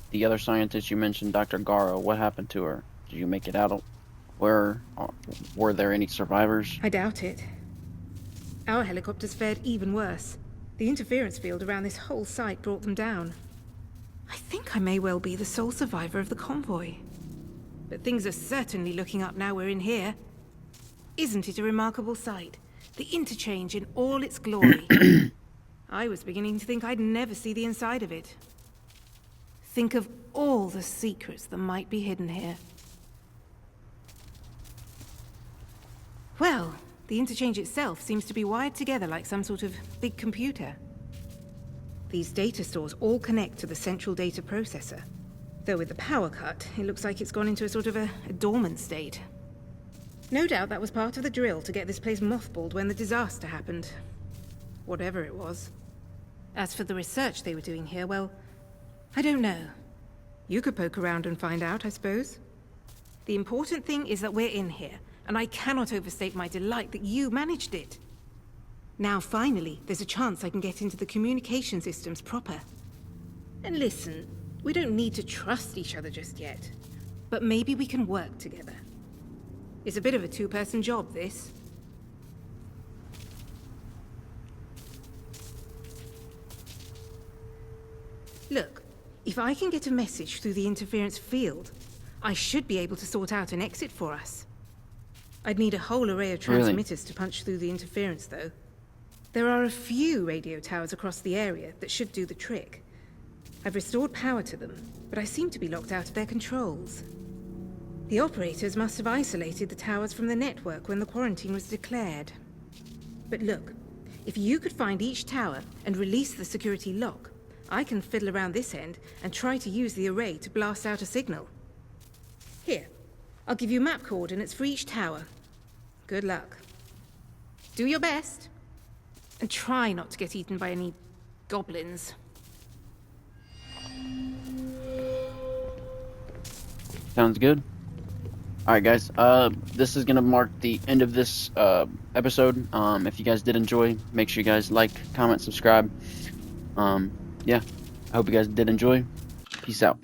The other scientist you mentioned, Dr. Garrow, what happened to her? Did you make it out? Were there any survivors? I doubt it. Our helicopters fared even worse. The interference field around this whole site brought them down. I think I may well be the sole survivor of the convoy. But things are certainly looking up now we're in here. Isn't it a remarkable sight? The interchange in all its glory. I was beginning to think I'd never see the inside of it. Think of all the secrets that might be hidden here. Well, the interchange itself seems to be wired together like some sort of big computer. These data stores all connect to the central data processor. Though with the power cut, it looks like it's gone into a sort of a dormant state. No doubt that was part of the drill to get this place mothballed when the disaster happened. Whatever it was. As for the research they were doing here, well, I don't know. You could poke around and find out, I suppose. The important thing is that we're in here, and I cannot overstate my delight that you managed it. Now, finally, there's a chance I can get into the communication systems proper. And listen, we don't need to trust each other just yet. But maybe we can work together. It's a bit of a two-person job, this. Look, if I can get a message through the interference field, I should be able to sort out an exit for us. I'd need a whole array of transmitters to punch through the interference, though. There are a few radio towers across the area that should do the trick. I've restored power to them, but I seem to be locked out of their controls. The operators must have isolated the towers from the network when the quarantine was declared. But look, if you could find each tower and release the security lock, I can fiddle around this end and try to use the array to blast out a signal. Here, I'll give you map coordinates for each tower. Good luck. Do your best. And try not to get eaten by any goblins. Sounds good. Alright guys, this is gonna mark the end of this episode. If you guys did enjoy, make sure you guys like, comment, subscribe. Yeah, I hope you guys did enjoy. Peace out.